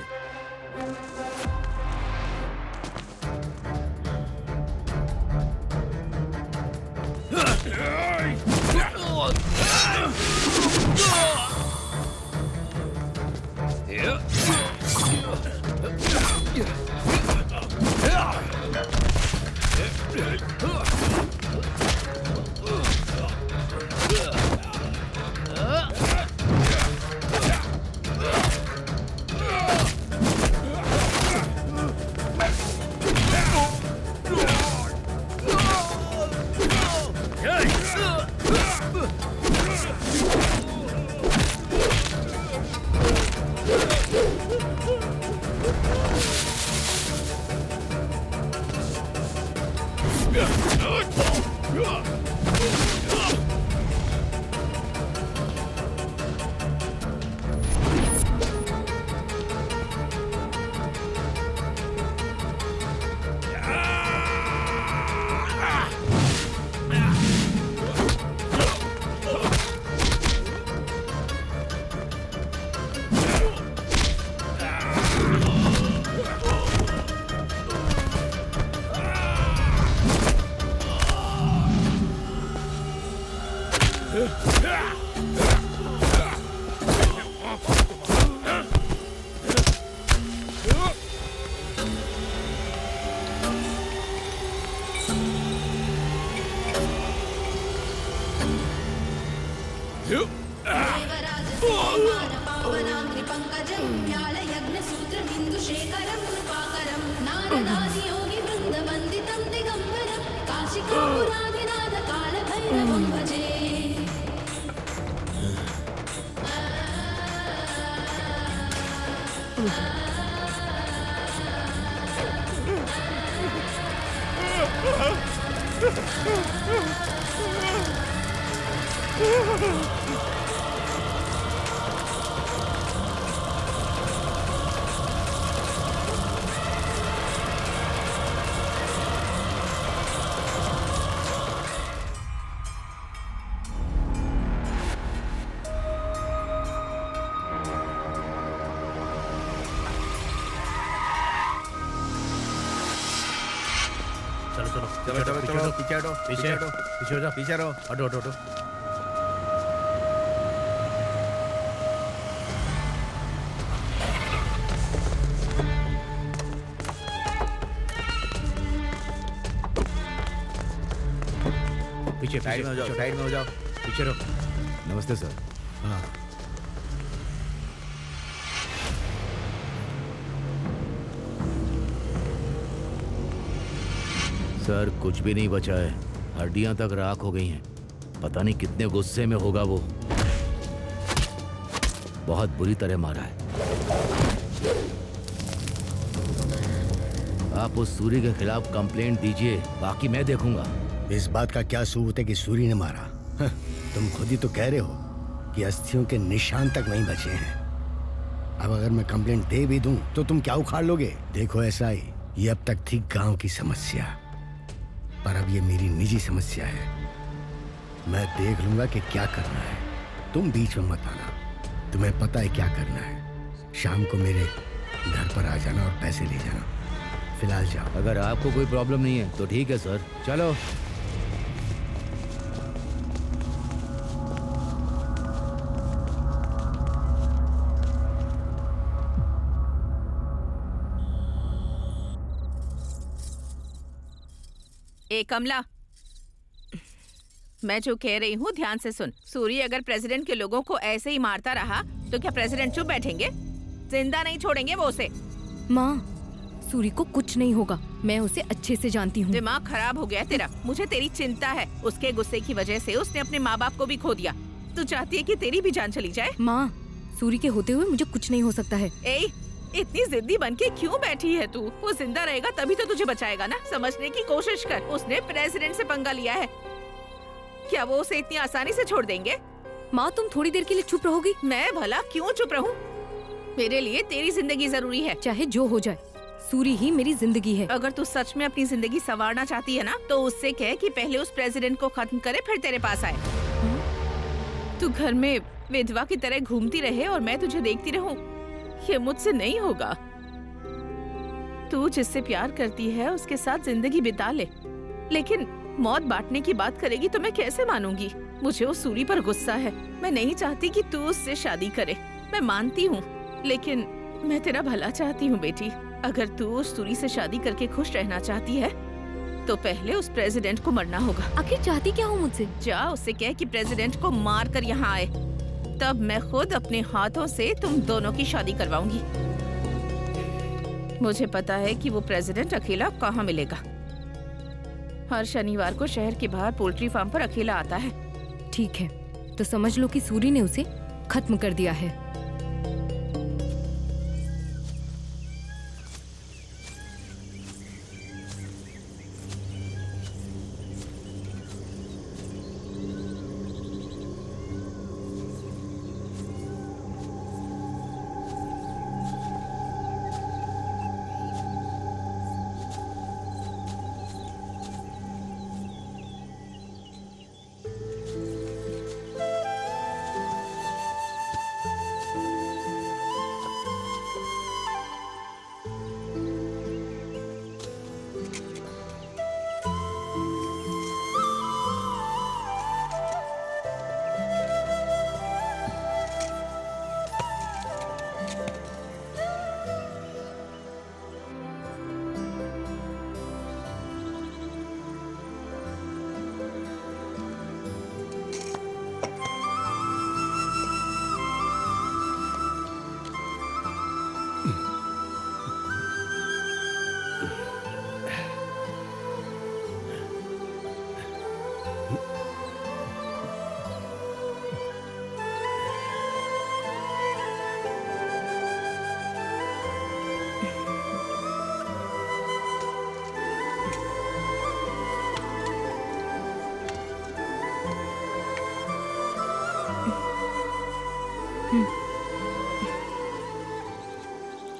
Speaker 13: नागराजं ज्ञानयज्ञसूत्रबिन्दुशेखरं कृपाकरं नारदादियोगिवृन्दवन्दितं दिगम्बरं काशिकापुराधिनाथकालभैरवं भजे।
Speaker 1: चलो चलो
Speaker 3: चलो चलो चलो पीछे हटो पीछे हटो
Speaker 1: पीछे हो जा
Speaker 3: पीछे रहो
Speaker 1: हटो हटो हटो पीछे
Speaker 3: साइड में हो जाओ साइड में हो जाओ
Speaker 1: पीछे रहो।
Speaker 10: नमस्ते सर।
Speaker 1: हाँ
Speaker 10: सर कुछ भी नहीं बचा है, हड्डियां तक राख हो गई हैं। पता नहीं कितने गुस्से में होगा वो। बहुत बुरी तरह मारा है। आप उस सूरी के खिलाफ कंप्लेंट दीजिए, बाकी मैं देखूंगा।
Speaker 11: इस बात का क्या सबूत है कि सूरी ने मारा? तुम खुद ही तो कह रहे हो कि अस्थियों के निशान तक नहीं बचे हैं। अब अगर मैं कंप्लेंट दे भी दूं तो तुम क्या उखाड़ लोगे? देखो ऐसा ही, ये अब तक थी गांव की समस्या, पर अब ये मेरी निजी समस्या है। मैं देख लूंगा कि क्या करना है, तुम बीच में मत आना। तुम्हें पता है क्या करना है। शाम को मेरे घर पर आ जाना और पैसे ले जाना। फिलहाल जाओ।
Speaker 10: अगर आपको कोई प्रॉब्लम नहीं है तो ठीक है सर, चलो।
Speaker 6: ए कमला, मैं जो कह रही हूँ ध्यान से सुन। सूरी अगर प्रेसिडेंट के लोगों को ऐसे ही मारता रहा तो क्या प्रेसिडेंट चुप बैठेंगे? जिंदा नहीं छोड़ेंगे वो उसे।
Speaker 7: माँ, सूरी को कुछ नहीं होगा, मैं उसे अच्छे से जानती हूँ।
Speaker 6: दिमाग खराब हो गया तेरा। मुझे तेरी चिंता है। उसके गुस्से की वजह से उसने अपने माँ बाप को भी खो दिया। तू चाहती है कि तेरी भी जान चली जाए?
Speaker 7: माँ, सूरी के होते हुए मुझे कुछ नहीं हो सकता है।
Speaker 6: इतनी जिद्दी बनके क्यों बैठी है तू? वो जिंदा रहेगा तभी तो तुझे बचाएगा ना। समझने की कोशिश कर। उसने प्रेसिडेंट से पंगा लिया है, क्या वो उसे इतनी आसानी से छोड़ देंगे?
Speaker 7: माँ, तुम थोड़ी देर के लिए चुप रहोगी?
Speaker 6: मैं भला क्यों चुप रहूं? मेरे लिए तेरी जिंदगी जरूरी है।
Speaker 7: चाहे जो हो जाए, सूरी ही मेरी जिंदगी है।
Speaker 6: अगर तू सच में अपनी जिंदगी संवारना चाहती है ना, तो उससे कह कि पहले उस प्रेसिडेंट को खत्म करे फिर तेरे पास आए। तू घर में विधवा की तरह घूमती रहे और मैं तुझे देखती रहूं, ये मुझसे नहीं होगा। तू जिससे प्यार करती है उसके साथ जिंदगी बिता ले, लेकिन मौत बांटने की बात करेगी तो मैं कैसे मानूंगी? मुझे उस सूरी पर गुस्सा है। मैं नहीं चाहती कि तू उससे शादी करे। मैं मानती हूँ, लेकिन मैं तेरा भला चाहती हूँ बेटी। अगर तू उस सूरी से शादी करके खुश रहना चाहती है तो पहले उस प्रेसिडेंट को मरना होगा।
Speaker 7: आखिर चाहती क्या हूँ मुझसे?
Speaker 6: जा उससे कह कि प्रेसिडेंट को मार कर यहाँ आए, तब मैं खुद अपने हाथों से तुम दोनों की शादी करवाऊंगी। मुझे पता है कि वो प्रेसिडेंट अकेला कहाँ मिलेगा। हर शनिवार को शहर के बाहर पोल्ट्री फार्म पर अकेला आता है।
Speaker 7: ठीक है, तो समझ लो कि सूरी ने उसे खत्म कर दिया है।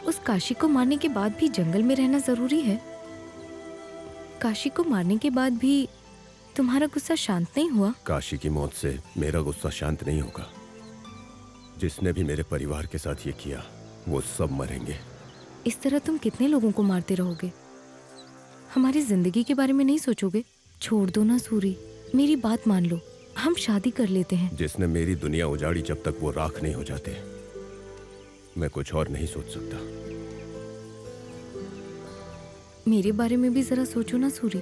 Speaker 7: उस काशी को मारने के बाद भी जंगल में रहना जरूरी है? काशी को मारने के बाद भी तुम्हारा गुस्सा शांत नहीं हुआ?
Speaker 2: काशी की मौत से मेरा गुस्सा शांत नहीं होगा। जिसने भी मेरे परिवार के साथ ये किया वो सब मरेंगे।
Speaker 7: इस तरह तुम कितने लोगों को मारते रहोगे? हमारी जिंदगी के बारे में नहीं सोचोगे? छोड़ दो ना सूरी, मेरी बात मान लो, हम शादी कर लेते हैं।
Speaker 2: जिसने मेरी दुनिया उजाड़ी, जब तक वो राख नहीं हो जाते मैं कुछ और नहीं सोच सकता।
Speaker 7: मेरे बारे में भी जरा सोचो ना सूरी।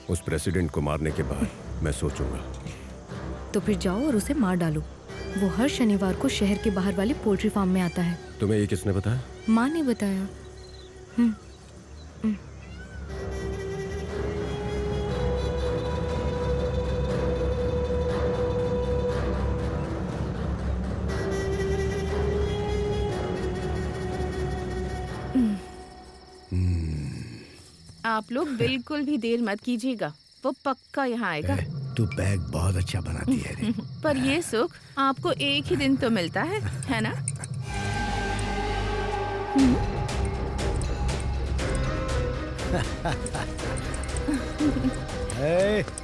Speaker 2: उस प्रेसिडेंट को मारने के बाद मैं सोचूंगा।
Speaker 7: तो फिर जाओ और उसे मार डालो। वो हर शनिवार को शहर के बाहर वाले पोल्ट्री फार्म में आता है।
Speaker 2: तुम्हें ये किसने बताया?
Speaker 7: माँ ने बताया।
Speaker 6: आप लोग बिल्कुल भी देर मत कीजिएगा, वो पक्का यहाँ आएगा।
Speaker 11: तू बैग बहुत अच्छा बनाती है रे।
Speaker 6: पर ये सुख आपको एक ही दिन तो मिलता है ना?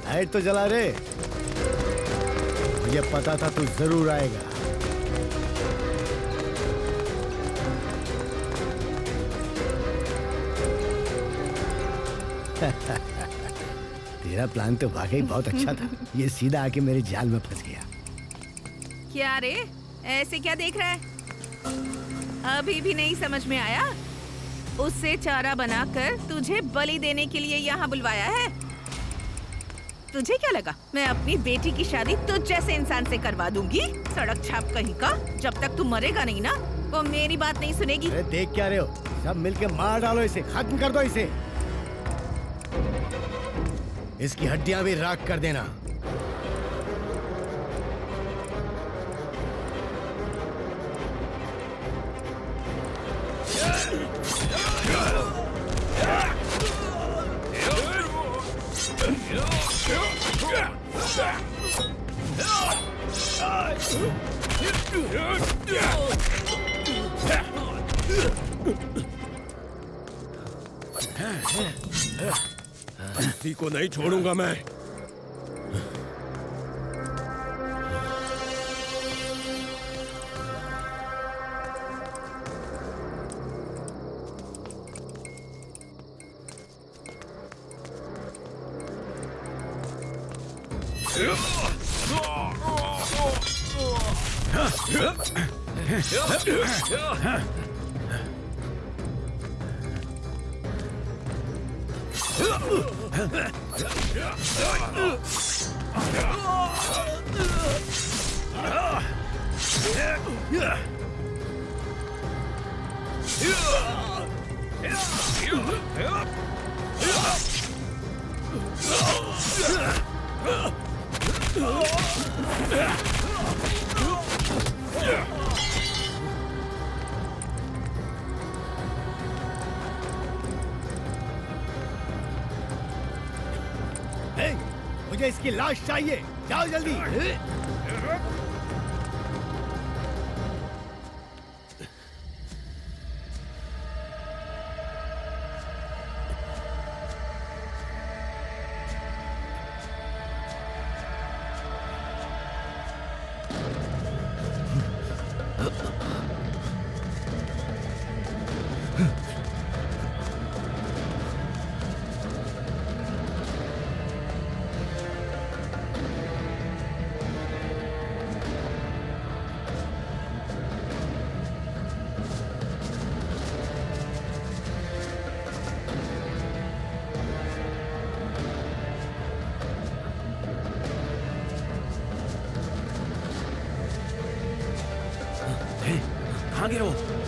Speaker 11: लाइट तो जला रे, मुझे पता था तू जरूर आएगा। तेरा प्लान तो वाकई बहुत अच्छा था। ये सीधा आके मेरे जाल में फंस गया।
Speaker 6: क्या रे, ऐसे क्या देख रहा है? अभी भी नहीं समझ में आया? उससे चारा बनाकर तुझे बलि देने के लिए यहाँ बुलवाया है। तुझे क्या लगा मैं अपनी बेटी की शादी तुझ जैसे इंसान से करवा दूंगी? सड़क छाप कहीं का। जब तक तू मरेगा नहीं ना, वो मेरी बात नहीं सुनेगी।
Speaker 11: अरे देख क्या रहे हो, सब मिलके मार डालो इसे, खत्म कर दो इसे। इसकी हड्डियां भी राख कर देना।
Speaker 2: किसी को नहीं छोड़ूंगा मैं।
Speaker 11: मुझे इसकी लाश चाहिए, जाओ जल्दी।
Speaker 5: कहाँ गए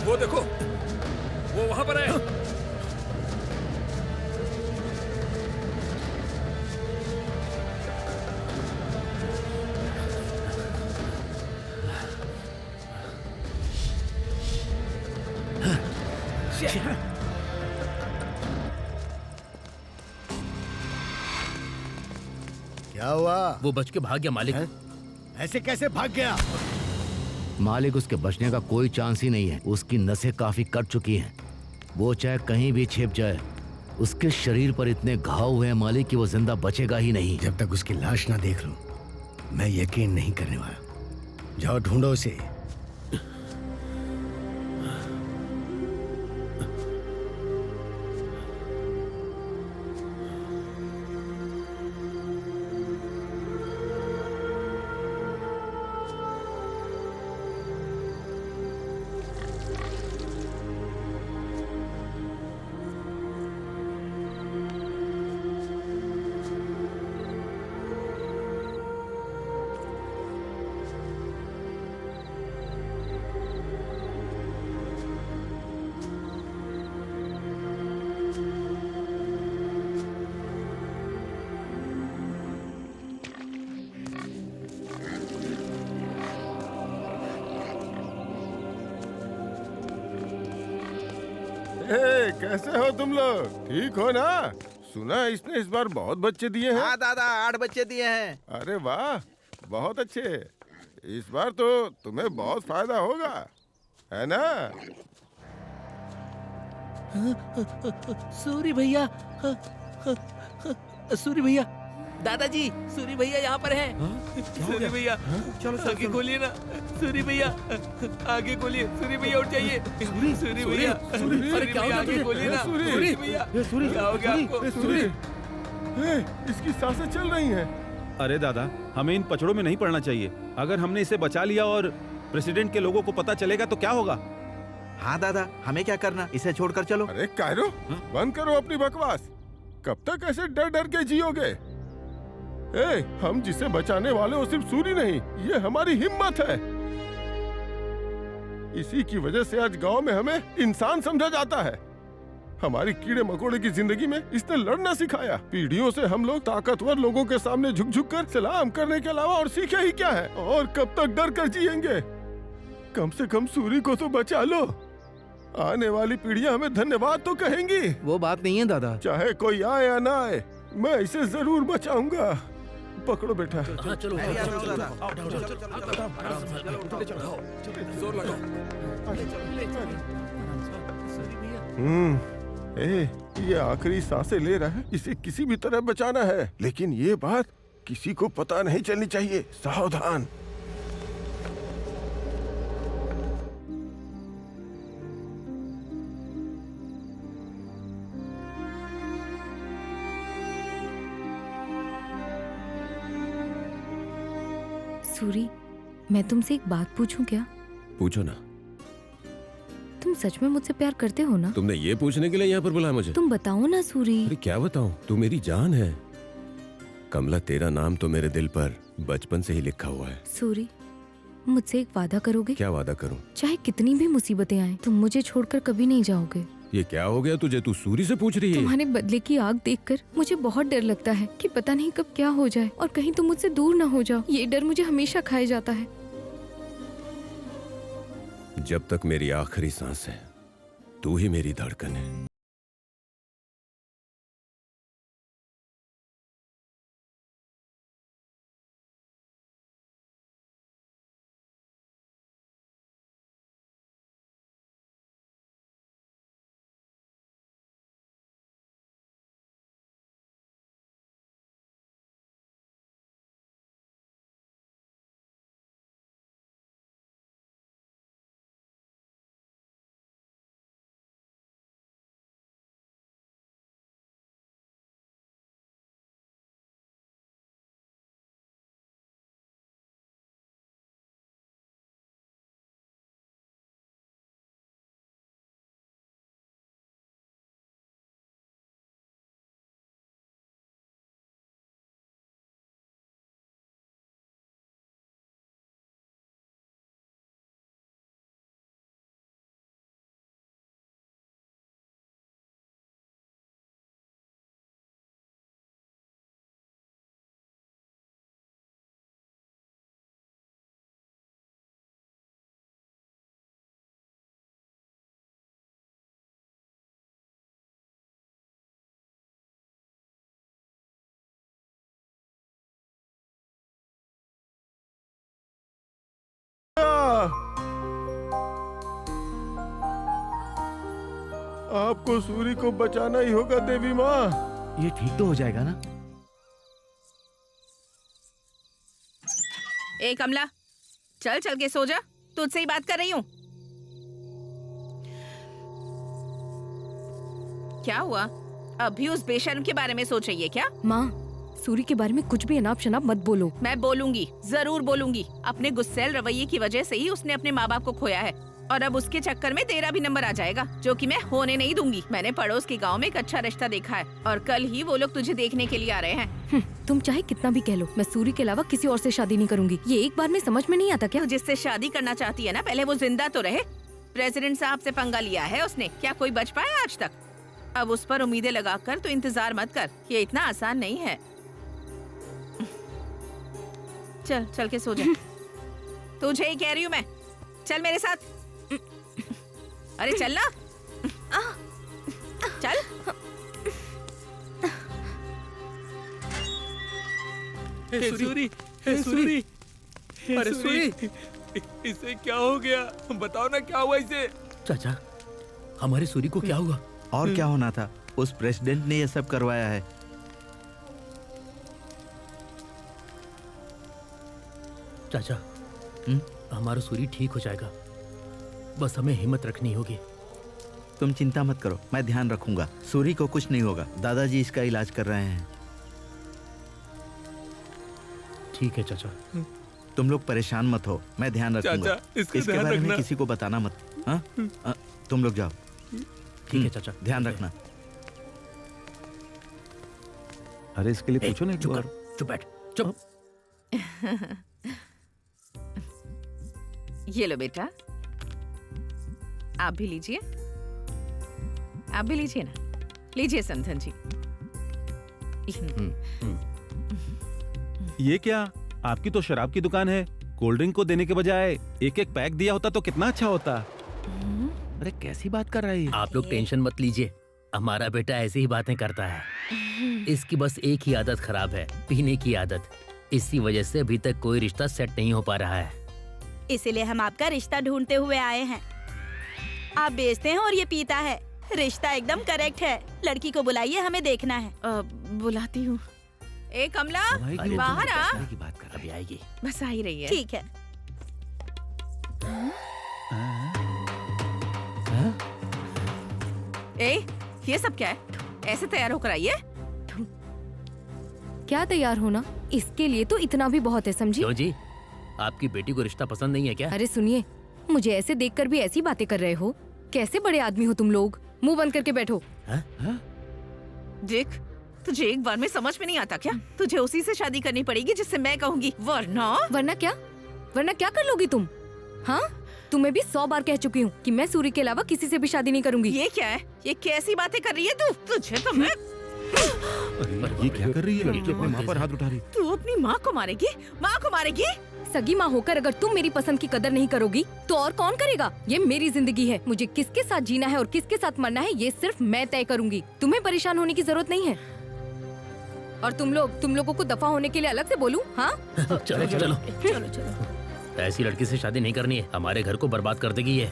Speaker 5: वो देखो, वो वहां पर है।
Speaker 11: क्या हुआ?
Speaker 1: वो बच के भाग गया मालिक।
Speaker 11: ऐसे कैसे भाग गया?
Speaker 10: मालिक, उसके बचने का कोई चांस ही नहीं है। उसकी नसें काफी कट चुकी हैं। वो चाहे कहीं भी छिप जाए, उसके शरीर पर इतने घाव हुए हैं मालिक कि वो जिंदा बचेगा ही नहीं।
Speaker 11: जब तक उसकी लाश ना देख लूं, मैं यकीन नहीं करने वाला। जाओ ढूंढो उसे।
Speaker 12: कैसे हो तुम लोग? ठीक हो ना? सुना इसने इस बार बहुत बच्चे दिए हैं।
Speaker 3: हाँ दादा, 8 बच्चे दिए हैं।
Speaker 12: अरे वाह, बहुत अच्छे। इस बार तो तुम्हें बहुत फायदा होगा, है ना?
Speaker 8: सूरी भैया, सूरी भैया, दादाजी, सूरी भैया यहाँ पर हैं। सूरी भैया, चलो आगे खोलिए ना। सूरी भैया, आगे खोलिए। सूरी भैया उठ जाइए। सूरी भैया, अरे क्या हो गया? आगे खोलिए ना। सूरी भैया, क्या हो गया आपको?
Speaker 12: इसकी सांसें चल रही हैं।
Speaker 5: अरे दादा, हमें इन पचड़ों में नहीं पड़ना चाहिए। अगर हमने इसे बचा लिया और प्रेसिडेंट के लोगों को पता चलेगा तो क्या होगा?
Speaker 3: हाँ दादा, हमें क्या करना? इसे छोड़कर चलो।
Speaker 12: अरे कायरो, बंद करो अपनी बकवास। कब तक ऐसे डर डर के जियोगे? हम जिसे बचाने वाले वो सिर्फ सूरी नहीं, ये हमारी हिम्मत है। इसी की वजह से आज गांव में हमें इंसान समझा जाता है। हमारी कीड़े मकोड़े की जिंदगी में इसने लड़ना सिखाया। पीढ़ियों से हम लोग ताकतवर लोगों के सामने झुक झुक कर सलाम करने के अलावा और सीखे ही क्या है? और कब तक डर कर जिएंगे? कम से कम सूरी को तो बचा लो। आने वाली पीढ़ियां हमें धन्यवाद तो कहेंगी।
Speaker 8: वो बात नहीं है दादा।
Speaker 12: चाहे कोई आए या ना आए, मैं इसे जरूर बचाऊंगा। पकड़ो बेटा।
Speaker 1: चलो
Speaker 12: ये आखिरी सांसें ले रहा है, इसे किसी भी तरह बचाना है। लेकिन ये बात किसी को पता नहीं चलनी चाहिए। सावधान।
Speaker 7: सूरी, मैं तुमसे एक बात पूछूं क्या?
Speaker 2: पूछो ना।
Speaker 7: तुम सच में मुझसे प्यार करते हो ना?
Speaker 2: तुमने ये पूछने के लिए यहाँ पर बुलाया मुझे?
Speaker 7: तुम बताओ ना सूरी।
Speaker 2: अरे क्या बताऊं, तू मेरी जान है। कमला, तेरा नाम तो मेरे दिल पर बचपन से ही लिखा हुआ है।
Speaker 7: सूरी, मुझसे एक वादा करोगे?
Speaker 2: क्या वादा करूं?
Speaker 7: चाहे कितनी भी मुसीबतें आए, तुम मुझे छोड़कर कभी नहीं जाओगे।
Speaker 2: ये क्या हो गया तुझे? तू सूरी से पूछ रही है?
Speaker 7: तुम्हारे बदले की आग देखकर मुझे बहुत डर लगता है कि पता नहीं कब क्या हो जाए और कहीं तुम मुझसे दूर न हो जाओ। ये डर मुझे हमेशा खाए जाता है।
Speaker 2: जब तक मेरी आखिरी सांस है, तू ही मेरी धड़कन है।
Speaker 12: आपको सूरी को बचाना ही होगा देवी माँ।
Speaker 14: ये ठीक तो हो जाएगा ना?
Speaker 6: ए कमला, चल चल के सो जा, तुझसे ही बात कर रही हूँ। क्या हुआ? अभी उस बेशर्म के बारे में सोच रही है क्या?
Speaker 7: माँ, सूरी के बारे में कुछ भी अनाप शनाप मत बोलो।
Speaker 6: मैं बोलूंगी, जरूर बोलूंगी। अपने गुस्सैल रवैये की वजह से ही उसने अपने माँ बाप को खोया है और अब उसके चक्कर में तेरा भी नंबर आ जाएगा, जो कि मैं होने नहीं दूंगी। मैंने पड़ोस के गांव में एक अच्छा रिश्ता देखा है और कल ही वो लोग तुझे देखने के लिए आ रहे हैं।
Speaker 7: तुम चाहे कितना भी कह लो, मैं सूरी के अलावा किसी और से शादी नहीं करूंगी। ये एक बार में समझ में नहीं आता क्या?
Speaker 6: जिससे शादी करना चाहती है ना, पहले वो जिंदा तो रहे। प्रेसिडेंट साहब से पंगा लिया है उसने, क्या कोई बच पाया आज तक? अब उस पर उम्मीदें लगाकर तो इंतजार मत कर, ये इतना आसान नहीं है। चल चल के सो जा। तुझे ही कह रही हूँ मैं, चल मेरे साथ। अरे चल ना, चल।
Speaker 8: हे सूरी, हे सूरी, अरे सूरी, इसे क्या हो गया? बताओ ना क्या हुआ इसे?
Speaker 1: चाचा, हमारे सूरी को क्या हुआ?
Speaker 14: और क्या होना था? उस प्रेसिडेंट ने ये सब करवाया है।
Speaker 1: चाचा, हमारा सूरी ठीक हो जाएगा, बस हमें हिम्मत रखनी होगी।
Speaker 14: तुम चिंता मत करो, मैं ध्यान रखूंगा। सूरी को कुछ नहीं होगा, दादाजी इसका इलाज कर रहे हैं।
Speaker 1: ठीक है चाचा।
Speaker 14: तुम लोग परेशान मत हो, मैं ध्यान रखूंगा।
Speaker 8: चाचा, इसका
Speaker 14: इसके
Speaker 8: ध्यान
Speaker 14: बारे में
Speaker 8: रखना।
Speaker 14: किसी को बताना मत। हाँ? तुम लोग जाओ।
Speaker 1: ठीक है चाचा,
Speaker 14: ध्यान रखना।
Speaker 5: अरे इसके लिए पूछो ना एक
Speaker 1: चुप
Speaker 5: बार।
Speaker 1: कर, चुप बैठ, चुप।
Speaker 6: ये लो बेटा, आप भी लीजिए, आप भी लीजिए ना, लीजिए समधन जी।
Speaker 5: ये क्या? आपकी तो शराब की दुकान है, कोल्ड ड्रिंक को देने के बजाय एक एक पैक दिया होता तो कितना अच्छा होता।
Speaker 14: अरे कैसी बात कर रही है?
Speaker 1: आप लोग टेंशन मत लीजिए, हमारा बेटा ऐसी ही बातें करता है। इसकी बस एक ही आदत खराब है, पीने की आदत। इसी वजह से अभी तक कोई रिश्ता सेट नहीं हो पा रहा है।
Speaker 4: इसीलिए हम आपका रिश्ता ढूंढते हुए आए हैं। आप बेचते हैं और ये पीता है। रिश्ता एकदम करेक्ट है। लड़की को बुलाइए, हमें देखना है।
Speaker 6: बुलाती हूँ। ए कमला,
Speaker 1: अरे
Speaker 6: बाहर आ।
Speaker 1: की बात कर, अभी आएगी।
Speaker 6: बस आ ही रही है।
Speaker 4: ठीक है।
Speaker 6: ए, ये सब क्या है? ऐसे तैयार होकर आई है?
Speaker 7: क्या तैयार होना? इसके लिए तो इतना भी बहुत है, समझी?
Speaker 1: क्यों जी, आपकी बेटी को रिश्ता पसंद नहीं है क्या?
Speaker 7: अरे सुनिए, मुझे ऐसे देखकर भी ऐसी बातें कर रहे हो? कैसे बड़े आदमी हो तुम लोग? मुंह बंद करके बैठो।
Speaker 6: देख, तुझे एक बार में समझ में नहीं आता क्या? तुझे उसी से शादी करनी पड़ेगी जिससे मैं कहूँगी, वरना
Speaker 7: क्या? वरना क्या कर लोगी तुम? हाँ, तुम्हें भी 100 बार कह चुकी हूँ कि मैं सूरी के अलावा किसी से भी शादी नहीं करूंगी।
Speaker 6: ये क्या है? ये कैसी बातें कर रही है तू? तुझे तो मैं
Speaker 5: ये क्या कर रही है? अपनी माँ पर हाथ उठा रही।
Speaker 6: तू अपनी माँ को मारेगी? माँ को मारेगी?
Speaker 7: सगी माँ होकर अगर तुम मेरी पसंद की कदर नहीं करोगी तो और कौन करेगा? ये मेरी जिंदगी है, मुझे किसके साथ जीना है और किसके साथ मरना है ये सिर्फ मैं तय करूंगी। तुम्हें परेशान होने की जरूरत नहीं है। और तुम लोगों को दफा होने के लिए अलग से बोलूं? हाँ?
Speaker 1: चलो चलो चलो। ऐसी लड़की से शादी नहीं करनी है, हमारे घर को बर्बाद कर देगी ये।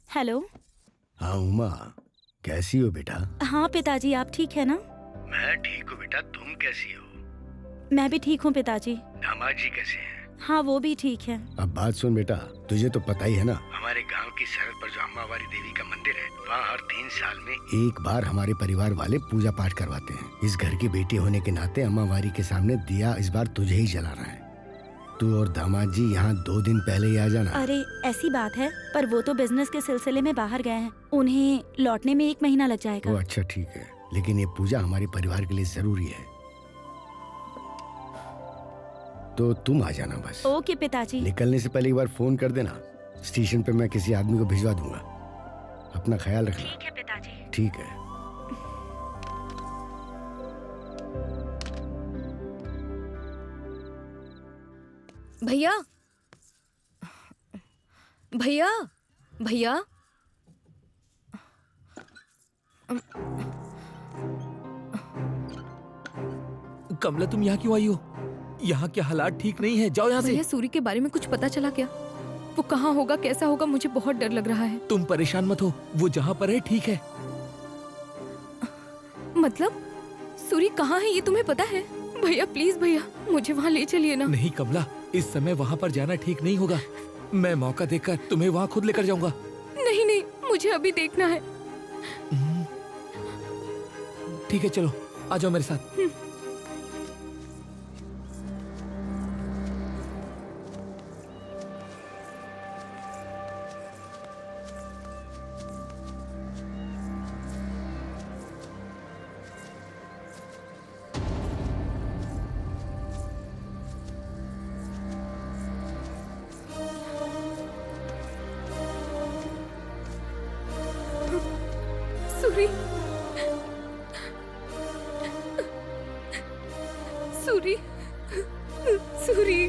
Speaker 4: हेलो।
Speaker 11: हाँ उमा, कैसी हो बेटा?
Speaker 4: हाँ पिताजी, आप ठीक है ना?
Speaker 11: मैं ठीक हूँ बेटा, तुम कैसी हो?
Speaker 4: मैं भी ठीक हूँ पिताजी।
Speaker 11: दामाद जी कैसे हैं?
Speaker 4: हाँ, वो भी ठीक है।
Speaker 11: अब बात सुन बेटा, तुझे तो पता ही है ना, हमारे गांव की सरहद पर जो अम्मावारी देवी का मंदिर है, वहाँ हर 3 साल में एक बार हमारे परिवार वाले पूजा पाठ करवाते हैं। इस घर की बेटी होने के नाते अम्मावारी के सामने दिया इस बार तुझे ही जलाना है। तू और दामाद जी यहाँ 2 दिन पहले ही आ जाना।
Speaker 4: अरे ऐसी बात है, पर वो तो बिजनेस के सिलसिले में बाहर गए हैं, उन्हें लौटने में 1 महीना लग जाएगा।
Speaker 11: वो अच्छा ठीक है, लेकिन ये पूजा हमारे परिवार के लिए जरूरी है, तो तुम आ जाना बस।
Speaker 4: ओके पिताजी।
Speaker 11: निकलने से पहले एक बार फोन कर देना, स्टेशन पे मैं किसी आदमी को भिजवा दूंगा। अपना ख्याल रखना।
Speaker 4: ठीक है पिताजी।
Speaker 11: ठीक है।
Speaker 7: भैया भैया भैया
Speaker 8: कमला तुम यहाँ क्यों आई हो? यहाँ के हालात ठीक नहीं है, जाओ यहाँ से।
Speaker 7: भैया सूरी के बारे में कुछ पता चला क्या? वो कहाँ होगा, कैसा होगा? मुझे बहुत डर लग रहा है।
Speaker 8: तुम परेशान मत हो, वो जहाँ पर है ठीक है।
Speaker 7: मतलब सूरी कहाँ है ये तुम्हें पता है? भैया प्लीज भैया मुझे वहाँ ले चलिए ना।
Speaker 8: नहीं कमला, इस समय वहाँ पर जाना ठीक नहीं होगा। मैं मौका देखकर तुम्हें वहाँ खुद लेकर जाऊंगा।
Speaker 7: नहीं नहीं, मुझे अभी देखना है।
Speaker 8: ठीक है चलो, आ जाओ मेरे साथ।
Speaker 7: सूरी सूरी सूरी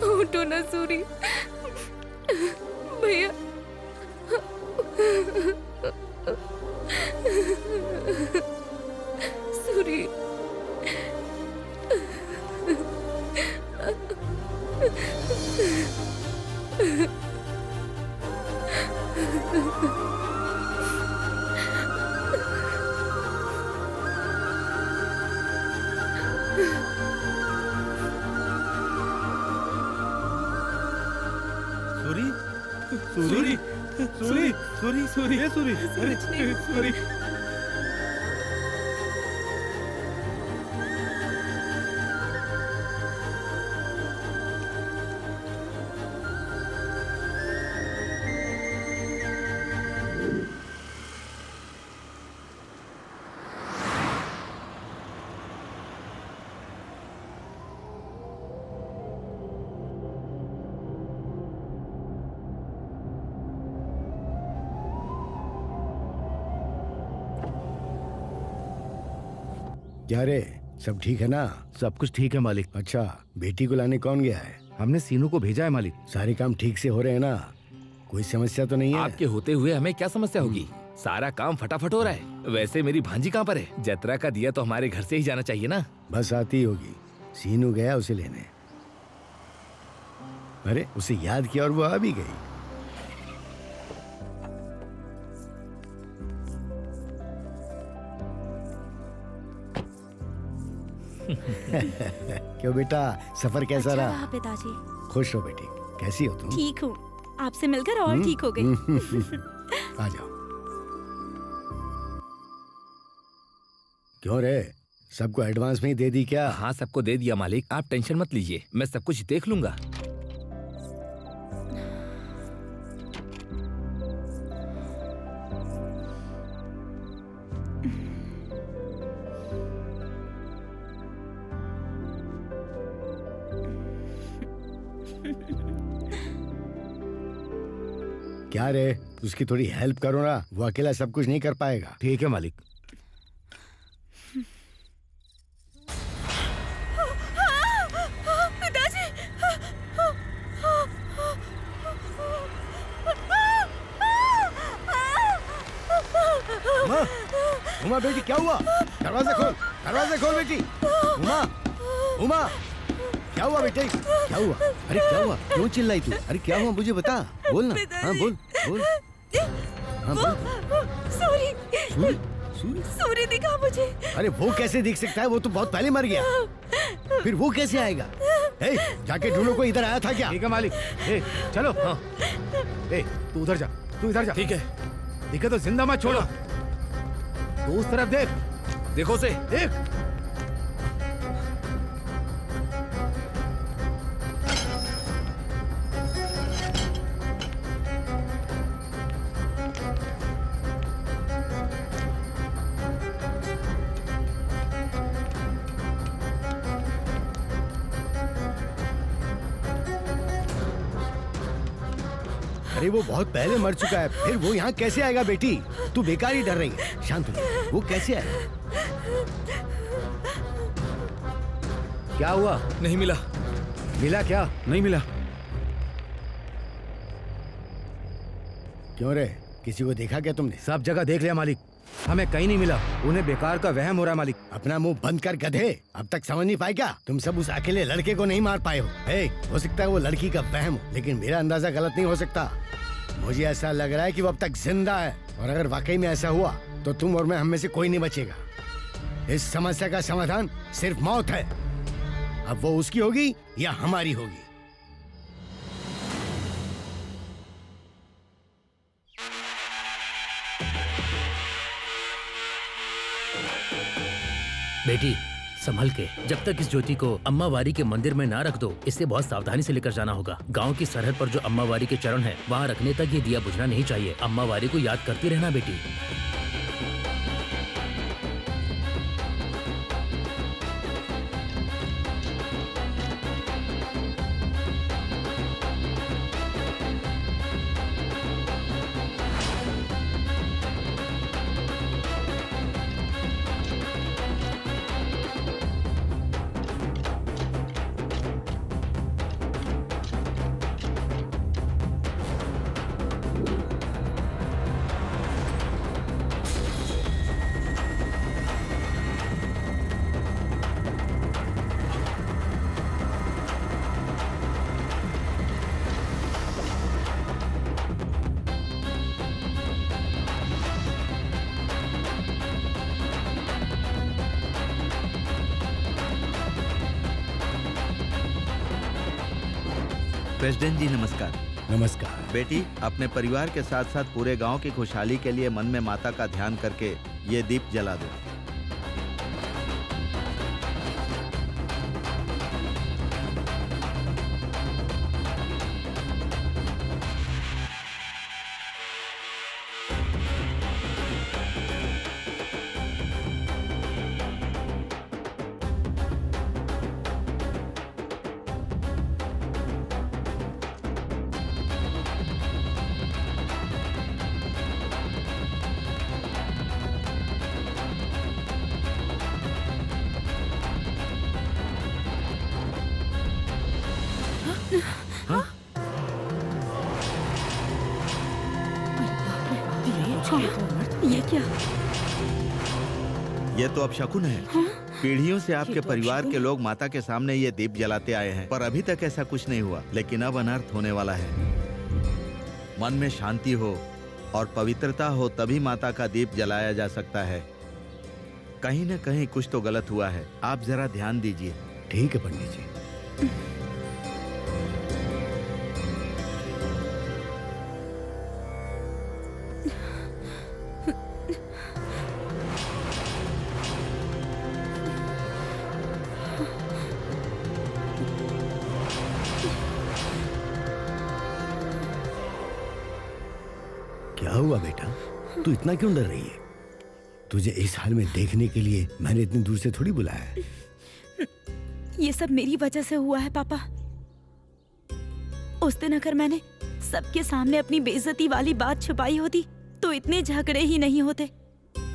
Speaker 7: उठो ना सूरी। भैया सूरी
Speaker 5: सूरी सूरी सूरी सूरी सूरी सूरी सूरी
Speaker 11: क्या रे, सब ठीक है ना?
Speaker 10: सब कुछ ठीक है मालिक।
Speaker 11: अच्छा, बेटी को लाने कौन गया है?
Speaker 10: हमने सीनू को भेजा है मालिक।
Speaker 11: सारे काम ठीक से हो रहे हैं ना? कोई समस्या तो नहीं है?
Speaker 8: आपके होते हुए हमें क्या समस्या होगी? सारा काम फटाफट हो रहा है। वैसे मेरी भांजी कहाँ पर है? जतरा का दिया तो हमारे घर से ही जाना चाहिए ना।
Speaker 11: बस आती होगी, सीनू गया उसे लेने। अरे उसे याद किया और वो आ भी गई। क्यों बेटा, सफर कैसा
Speaker 4: अच्छा
Speaker 11: रहा?
Speaker 4: रहा पिताजी।
Speaker 11: खुश हो बेटी, कैसी हो तुम?
Speaker 4: ठीक हूँ, आपसे मिलकर और ठीक हो गई।
Speaker 11: आ जाओ। क्यों रे, सबको एडवांस में ही दे दी क्या?
Speaker 8: हाँ सबको दे दिया मालिक, आप टेंशन मत लीजिए, मैं सब कुछ देख लूंगा।
Speaker 11: क्या रे, उसकी थोड़ी हेल्प करो ना, वो अकेला सब कुछ नहीं कर पाएगा।
Speaker 10: ठीक है मालिक।
Speaker 6: पिताजी
Speaker 11: उमा बेटी क्या हुआ? दरवाजा खोल, दरवाजा खोल बेटी। उमा, उमा, क्या हुआ बेटे? क्या हुआ? अरे क्या हुआ? क्यों चिल्लाई तू? अरे क्या हुआ मुझे बता, बोल ना। हाँ बोल, बोल। हाँ बोल।
Speaker 6: सूरी
Speaker 11: सूरी, सूरी,
Speaker 6: सूरी दिखा मुझे।
Speaker 11: अरे वो कैसे दिख सकता है? वो तो बहुत पहले मर गया। फिर वो कैसे आएगा? ए, जाके ढूंढो, कोई इधर आया था क्या?
Speaker 10: ठीक है मालिक। ए, चलो। हाँ। ए, तू उधर जा, तू इधर जा।
Speaker 8: ठीक है।
Speaker 10: दिखे तो जिंदा मत छोड़ो। तू उस तरफ देख।
Speaker 8: देखो उसे,
Speaker 10: देख।
Speaker 11: अरे वो बहुत पहले मर चुका है, फिर वो यहाँ कैसे आएगा बेटी? तू बेकार ही डर रही है। शांत हो जा, वो कैसे आएगा? क्या हुआ?
Speaker 8: नहीं मिला।
Speaker 11: मिला क्या?
Speaker 5: नहीं मिला।
Speaker 11: क्यों रे, किसी को देखा क्या तुमने?
Speaker 10: सब जगह देख लिया मालिक, हमें कहीं नहीं मिला। उन्हें बेकार का वहम हो रहा है मालिक।
Speaker 11: अपना मुंह बंद कर गधे, अब तक समझ नहीं पाए क्या? तुम सब उस अकेले लड़के को नहीं मार पाए हो। हो सकता है वो लड़की का वहम हो, लेकिन मेरा अंदाजा गलत नहीं हो सकता। मुझे ऐसा लग रहा है कि वो अब तक जिंदा है, और अगर वाकई में ऐसा हुआ तो तुम और मैं, हम में से कोई नहीं बचेगा। इस समस्या का समाधान सिर्फ मौत है। अब वो उसकी होगी या हमारी होगी।
Speaker 1: बेटी संभल के, जब तक इस ज्योति को अम्मा वारी के मंदिर में ना रख दो, इसे बहुत सावधानी से लेकर जाना होगा। गांव की सरहद पर जो अम्मा वारी के चरण है, वहाँ रखने तक ये दिया बुझना नहीं चाहिए। अम्मा वारी को याद करती रहना बेटी।
Speaker 14: प्रेसिडेंट जी नमस्कार।
Speaker 11: नमस्कार।
Speaker 14: बेटी, अपने परिवार के साथ साथ पूरे गांव की खुशहाली के लिए मन में माता का ध्यान करके ये दीप जला दो।
Speaker 4: ये क्या?
Speaker 14: ये तो अब शकुन है। पीढ़ियों से आपके परिवार के लोग माता के सामने ये दीप जलाते आए हैं, पर अभी तक ऐसा कुछ नहीं हुआ। लेकिन अब अनर्थ होने वाला है। मन में शांति हो और पवित्रता हो तभी माता का दीप जलाया जा सकता है। कहीं न कहीं कुछ तो गलत हुआ है। आप जरा ध्यान दीजिए।
Speaker 11: ठीक है पंडित जी। क्या हुआ बेटा, तू इतना क्यों डर रही है? तुझे इस हाल में देखने के लिए मैंने इतनी दूर से थोड़ी बुलाया है।
Speaker 4: ये सब मेरी वजह से हुआ है पापा। उस दिन अगर मैंने सबके सामने अपनी बेइज्जती वाली बात छुपाई होती तो इतने झगड़े ही नहीं होते।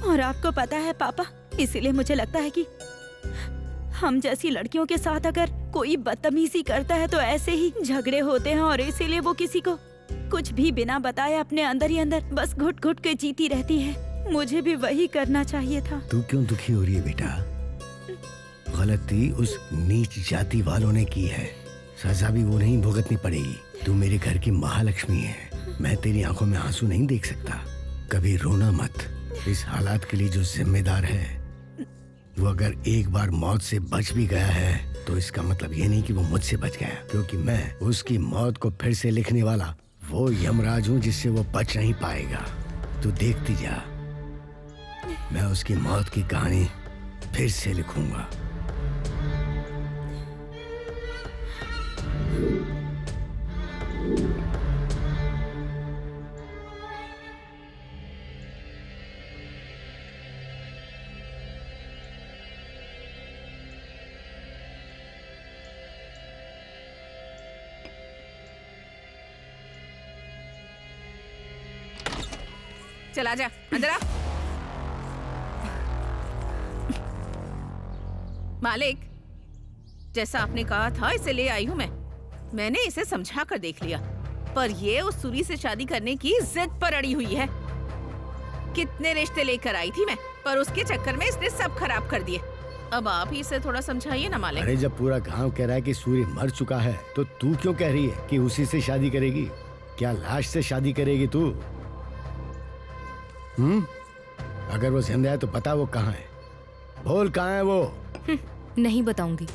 Speaker 4: और आपको पता है पापा, इसीलिए मुझे लगता है कि हम जैसी लड़कियों के साथ अगर कोई बदतमीजी करता है तो ऐसे ही झगड़े होते हैं, और इसीलिए वो किसी को कुछ भी बिना बताए अपने अंदर ही अंदर बस घुट घुट के जीती रहती है। मुझे भी वही करना चाहिए था।
Speaker 11: तू क्यों दुखी हो रही है बेटा? गलती उस नीच जाति वालों ने की है, सजा भी वो नहीं भुगतनी पड़ेगी। तू मेरे घर की महालक्ष्मी है, मैं तेरी आंखों में आंसू नहीं देख सकता। कभी रोना मत। इस हालात के लिए जो जिम्मेदार है वो अगर एक बार मौत से बच भी गया है तो इसका मतलब ये नहीं कि वो मुझसे बच गया, क्योंकि मैं उसकी मौत को फिर से लिखने वाला वो यमराज हूँ जिससे वो बच नहीं पाएगा। तू देखती जा, मैं उसकी मौत की कहानी फिर से लिखूंगा।
Speaker 6: चला जा अंदर आ। मालिक, जैसा आपने कहा था इसे ले आई हूँ मैं। मैंने इसे समझा कर देख लिया, पर ये उस सूरी से शादी करने की जिद पर अड़ी हुई है। कितने रिश्ते लेकर आई थी मैं, पर उसके चक्कर में इसने सब खराब कर दिए। अब आप ही इसे थोड़ा समझाइए ना मालिक।
Speaker 11: अरे जब पूरा गांव कह रहा है कि सूर्य मर चुका है, तो तू क्यों कह रही है कि उसी से शादी करेगी? क्या लाश से शादी करेगी तू? अगर वो जिंदा है तो बता वो कहाँ है, बोल कहाँ है वो।
Speaker 7: नहीं बताऊंगी।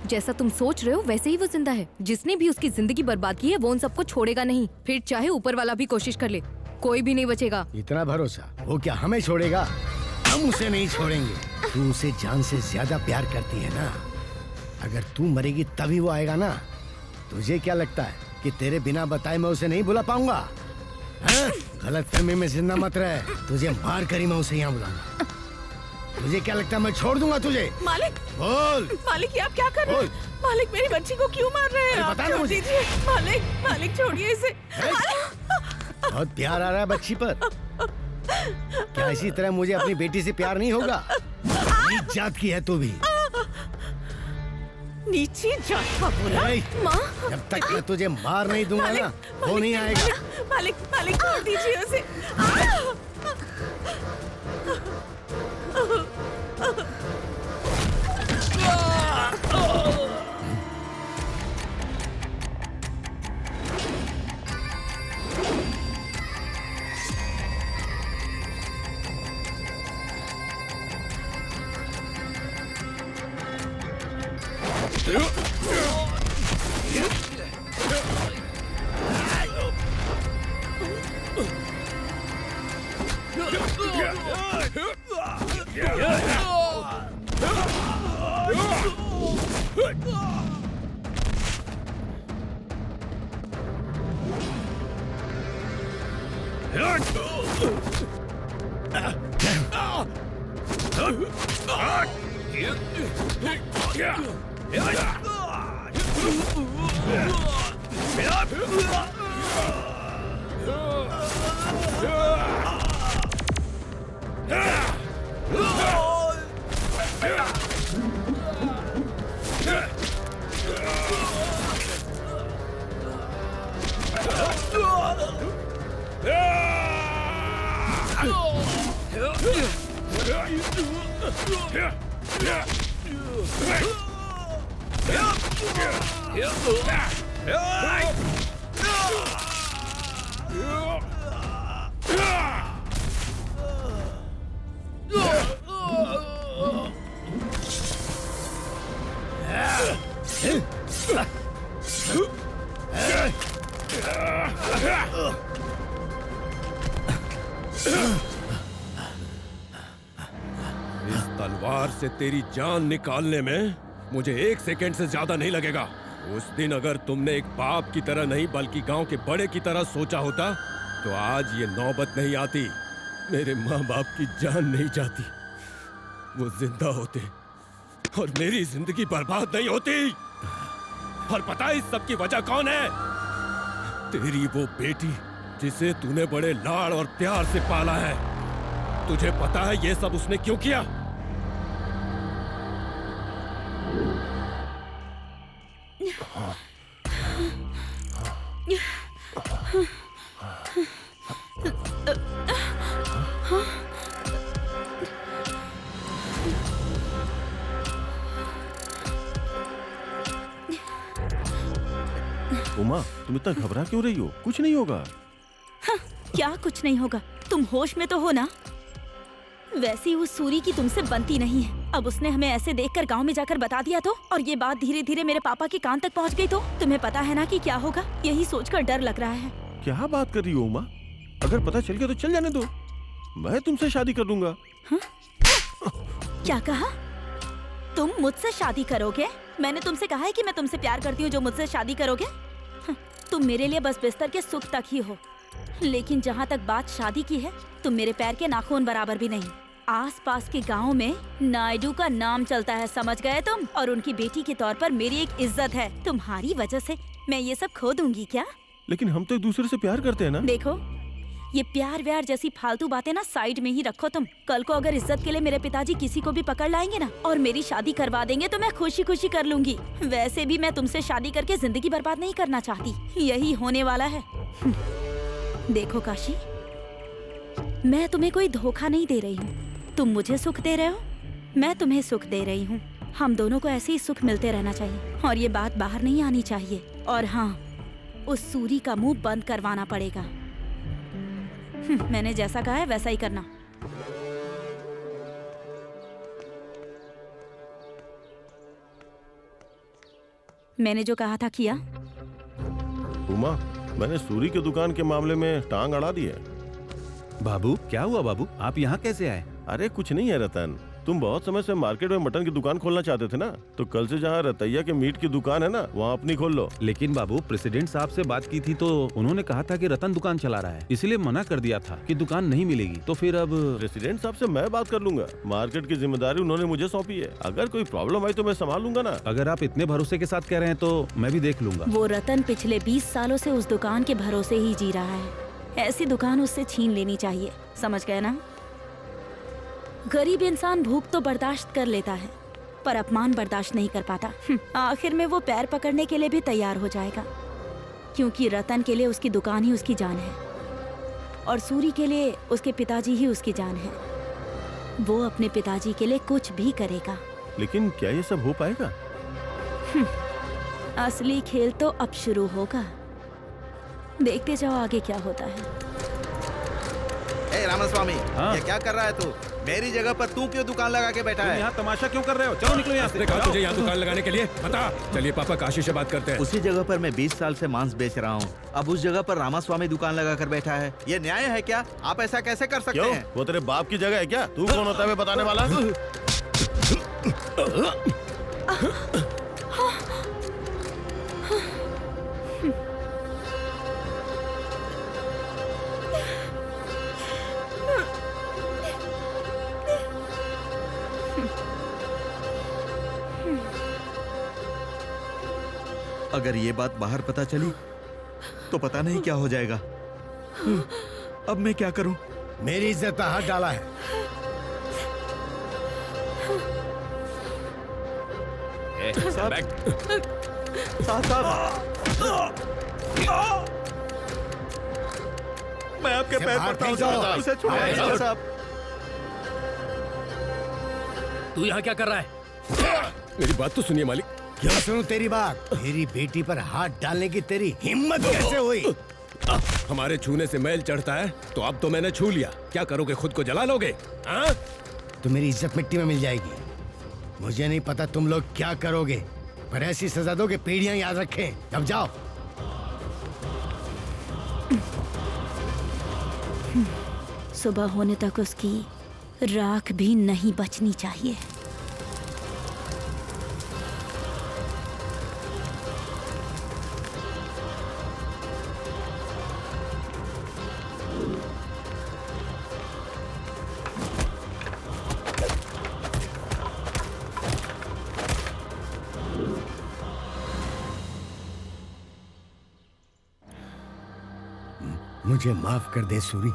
Speaker 7: जैसा तुम सोच रहे हो वैसे ही वो जिंदा है। जिसने भी उसकी जिंदगी बर्बाद की है वो उन सबको छोड़ेगा नहीं, फिर चाहे ऊपर वाला भी कोशिश कर ले, कोई भी नहीं बचेगा।
Speaker 11: इतना भरोसा? वो क्या हमें छोड़ेगा? हम उसे नहीं छोड़ेंगे। तू उसे जान से ज्यादा प्यार करती है ना, अगर तू मरेगी तभी वो आएगा ना। तुझे क्या लगता है कि तेरे बिना बताए मैं उसे नहीं बुला पाऊंगा? गलत फहमी में जिंदा मत रहे, तुझे मार कर ही मैं उसे यहाँ बुलाऊंगा। तुझे क्या लगता है मैं छोड़ दूंगा तुझे?
Speaker 6: मालिक,
Speaker 11: बोल।
Speaker 6: मालिक ये आप क्या कर रहे हैं? मालिक मेरी बच्ची को क्यों मार रहे हैं? आप छोड़ दीजिए। मालिक, मालिक छोड़िए इसे।
Speaker 11: बहुत प्यार आ रहा है बच्ची पर। क्या इसी तरह मुझे अपनी बेटी से प्यार नहीं होगा? नीच जात की है तू भी।
Speaker 6: नीची जात का बोला? माँ,
Speaker 11: जब तक मैं तुझे मार नहीं दूंगा ना, वो नहीं आएगा।
Speaker 6: मालिक, मालिक छोड़ दीजिए उसे।
Speaker 2: तलवार से तेरी जान निकालने में मुझे 1 सेकंड से ज्यादा नहीं लगेगा। उस दिन अगर तुमने एक बाप की तरह नहीं बल्कि गांव के बड़े की तरह सोचा होता तो आज ये नौबत नहीं आती। मेरे माँ बाप की जान नहीं जाती, वो जिंदा होते और मेरी जिंदगी बर्बाद नहीं होती। और पता है इस सब की वजह कौन है? तेरी वो बेटी जिसे तूने बड़े लाड़ और प्यार से पाला है। तुझे पता है ये सब उसने क्यों किया?
Speaker 12: उमा, तुम इतना घबरा क्यों रही हो? कुछ नहीं होगा।
Speaker 4: हाँ, क्या कुछ नहीं होगा? तुम होश में तो हो ना? वैसे ही उस सूरी की तुमसे बनती नहीं है। अब उसने हमें ऐसे देखकर गांव में जाकर बता दिया तो, और ये बात धीरे धीरे मेरे पापा के कान तक पहुंच गई तो तुम्हें पता है ना कि क्या होगा? यही सोचकर डर लग रहा है।
Speaker 12: क्या बात कर रही हो उमा? अगर पता चल गया तो चल जाने दो, मैं तुमसे शादी कर लूंगा।
Speaker 4: हाँ? क्या कहा? तुम मुझसे शादी करोगे? मैंने तुमसे कहा है कि मैं तुमसे प्यार करती हूँ जो मुझसे शादी करोगे? हाँ, तुम मेरे लिए बस बिस्तर के सुख तक ही हो, लेकिन जहाँ तक बात शादी की है, तुम मेरे पैर के नाखून बराबर भी नहीं। आसपास के गांव में नायडू का नाम चलता है, समझ गए तुम? और उनकी बेटी के तौर पर मेरी एक इज्जत है। तुम्हारी वजह से मैं ये सब खो दूंगी क्या?
Speaker 12: लेकिन हम तो एक दूसरे से प्यार करते हैं ना।
Speaker 4: देखो, ये प्यार व्यार जैसी फालतू बातें ना साइड में ही रखो तुम। कल को अगर इज्जत के लिए मेरे पिताजी किसी को भी पकड़ लाएंगे ना और मेरी शादी करवा देंगे तो मैं खुशी खुशी कर लूंगी। वैसे भी मैं तुमसे शादी करके जिंदगी बर्बाद नहीं करना चाहती, यही होने वाला है। देखो काशी, मैं तुम्हें कोई धोखा नहीं दे रही हूँ। तुम मुझे सुख दे रहे हो, मैं तुम्हें सुख दे रही हूँ। हम दोनों को ऐसे ही सुख मिलते रहना चाहिए और ये बात बाहर नहीं आनी चाहिए। और हाँ, उस सूरी का मुंह बंद करवाना पड़ेगा। मैंने जैसा कहा है वैसा ही करना। मैंने जो कहा था किया?
Speaker 9: उमा, मैंने सूरी की दुकान के मामले में टांग अड़ा दी है।
Speaker 5: बाबू, क्या हुआ बाबू? आप यहाँ कैसे आए?
Speaker 9: अरे कुछ नहीं है रतन, तुम बहुत समय से मार्केट में मटन की दुकान खोलना चाहते थे ना, तो कल से जहाँ रतैया के मीट की दुकान है ना, वहाँ अपनी खोल लो।
Speaker 5: लेकिन बाबू, प्रेसिडेंट साहब से बात की थी तो उन्होंने कहा था कि रतन दुकान चला रहा है, इसलिए मना कर दिया था कि दुकान नहीं मिलेगी। तो फिर अब
Speaker 9: प्रेसिडेंट साहब से मैं बात कर लूंगा, मार्केट की जिम्मेदारी उन्होंने मुझे सौंपी है। अगर कोई प्रॉब्लम आई तो मैं संभाल लूंगा ना।
Speaker 5: अगर आप इतने भरोसे के साथ कह रहे हैं तो मैं भी देख लूंगा।
Speaker 4: वो रतन पिछले 20 सालों से उस दुकान के भरोसे ही जी रहा है। ऐसी दुकान उससे छीन लेनी चाहिए, समझ गए ना? गरीब इंसान भूख तो बर्दाश्त कर लेता है पर अपमान बर्दाश्त नहीं कर पाता। आखिर में वो पैर पकड़ने के लिए भी तैयार हो जाएगा, क्योंकि रतन के लिए उसकी दुकान ही उसकी जान है और सूरी के लिए उसके पिताजी ही उसकी जान है। वो अपने पिताजी के लिए कुछ भी करेगा।
Speaker 9: लेकिन क्या ये सब हो पाएगा?
Speaker 4: असली खेल तो अब शुरू होगा, देखते जाओ आगे क्या होता है।
Speaker 3: ए रामास्वामी, ये क्या कर रहा है तू? मेरी जगह पर तू क्यों दुकान लगा के बैठा है?
Speaker 5: यहाँ तमाशा क्यों कर रहे हो? चलो निकलो यहाँ से।
Speaker 2: कहा तुझे यहाँ दुकान लगाने के लिए? बता। चलिए पापा, काशी से बात करते हैं।
Speaker 14: उसी जगह पर मैं 20 साल से मांस बेच रहा हूँ, अब उस जगह पर रामास्वामी दुकान लगा कर बैठा है। ये न्याय है क्या? आप ऐसा कैसे कर सकते हैं?
Speaker 9: वो तेरे बाप की जगह है क्या? तू कौन होता है बताने वाला?
Speaker 14: अगर ये बात बाहर पता चली तो पता नहीं क्या हो जाएगा। अब मैं क्या करूं?
Speaker 11: मेरी इज्जत पर हाथ डाला है।
Speaker 14: मैं आपके पैर पड़ता हूं साहब, उसे छोड़ो साहब।
Speaker 1: तू यहाँ क्या कर रहा है?
Speaker 2: मेरी बात तो सुनिए मालिक।
Speaker 11: क्या सुनूं तेरी बात? मेरी बेटी पर हाथ डालने की तेरी हिम्मत कैसे हुई?
Speaker 2: हमारे छूने से मैल चढ़ता है तो अब तो मैंने छू लिया, क्या करोगे? खुद को जला लोगे?
Speaker 11: तो मेरी इज्जत मिट्टी में मिल जाएगी। मुझे नहीं पता तुम लोग क्या करोगे, पर ऐसी सजा दो कि पीढ़ियां याद रखें। अब जाओ।
Speaker 4: सुबह होने तक उसकी राख भी नहीं बचनी चाहिए।
Speaker 11: मुझे माफ कर दे सूरी,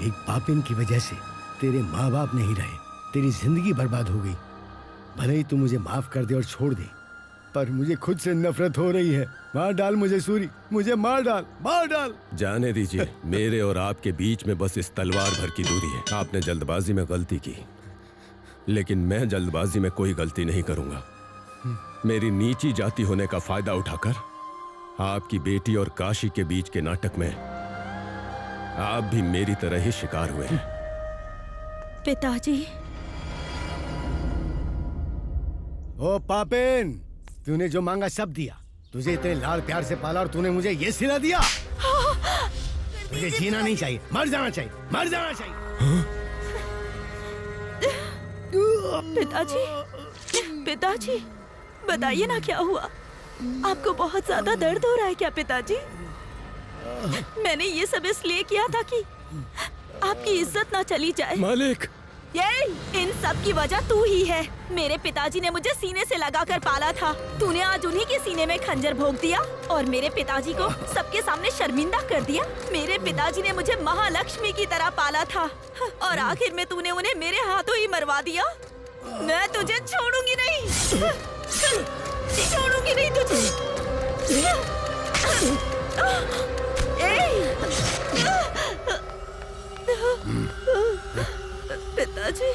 Speaker 11: एक पापिन की वजह से तेरे माँ बाप नहीं रहे, तेरी जिंदगी बर्बाद हो गई। भले ही तू मुझे माफ कर दे और छोड़ दे, पर मुझे खुद से नफरत हो रही है। मार डाल मुझे सूरी, मुझे मार डाल, मार डाल।
Speaker 2: जाने दीजिए, मेरे और आपके बीच में बस इस तलवार भर की दूरी है। आपने जल्दबाजी में गलती की, लेकिन मैं जल्दबाजी में कोई गलती नहीं करूंगा। मेरी नीची जाति होने का फायदा उठाकर आपकी बेटी और काशी के बीच के नाटक में आप भी मेरी तरह ही शिकार हुए।
Speaker 4: पिताजी।
Speaker 11: ओ पापिन, तूने जो मांगा सब दिया। तुझे इतने लाड़ प्यार से पाला और तूने मुझे ये सिला दिया। तुझे जीना नहीं चाहिए, मर जाना चाहिए, मर जाना चाहिए।
Speaker 4: पिताजी, पिताजी, बताइए ना क्या हुआ? आपको बहुत ज्यादा दर्द हो रहा है क्या पिताजी? मैंने ये सब इसलिए किया था कि आपकी इज्जत ना चली जाए।
Speaker 2: मालिक,
Speaker 4: ये इन सब की वजह तू ही है। मेरे पिताजी ने मुझे सीने से लगाकर पाला था। तूने आज उन्हीं के सीने में खंजर भोंक दिया और मेरे पिताजी को सबके सामने शर्मिंदा कर दिया। मेरे पिताजी ने मुझे महालक्ष्मी की तरह पाला था और आखिर में तूने उन्हें मेरे हाथों ही मरवा दिया। मैं तुझे छोड़ूंगी नहीं, छोड़ूंगी नहीं तुझे। पिताजी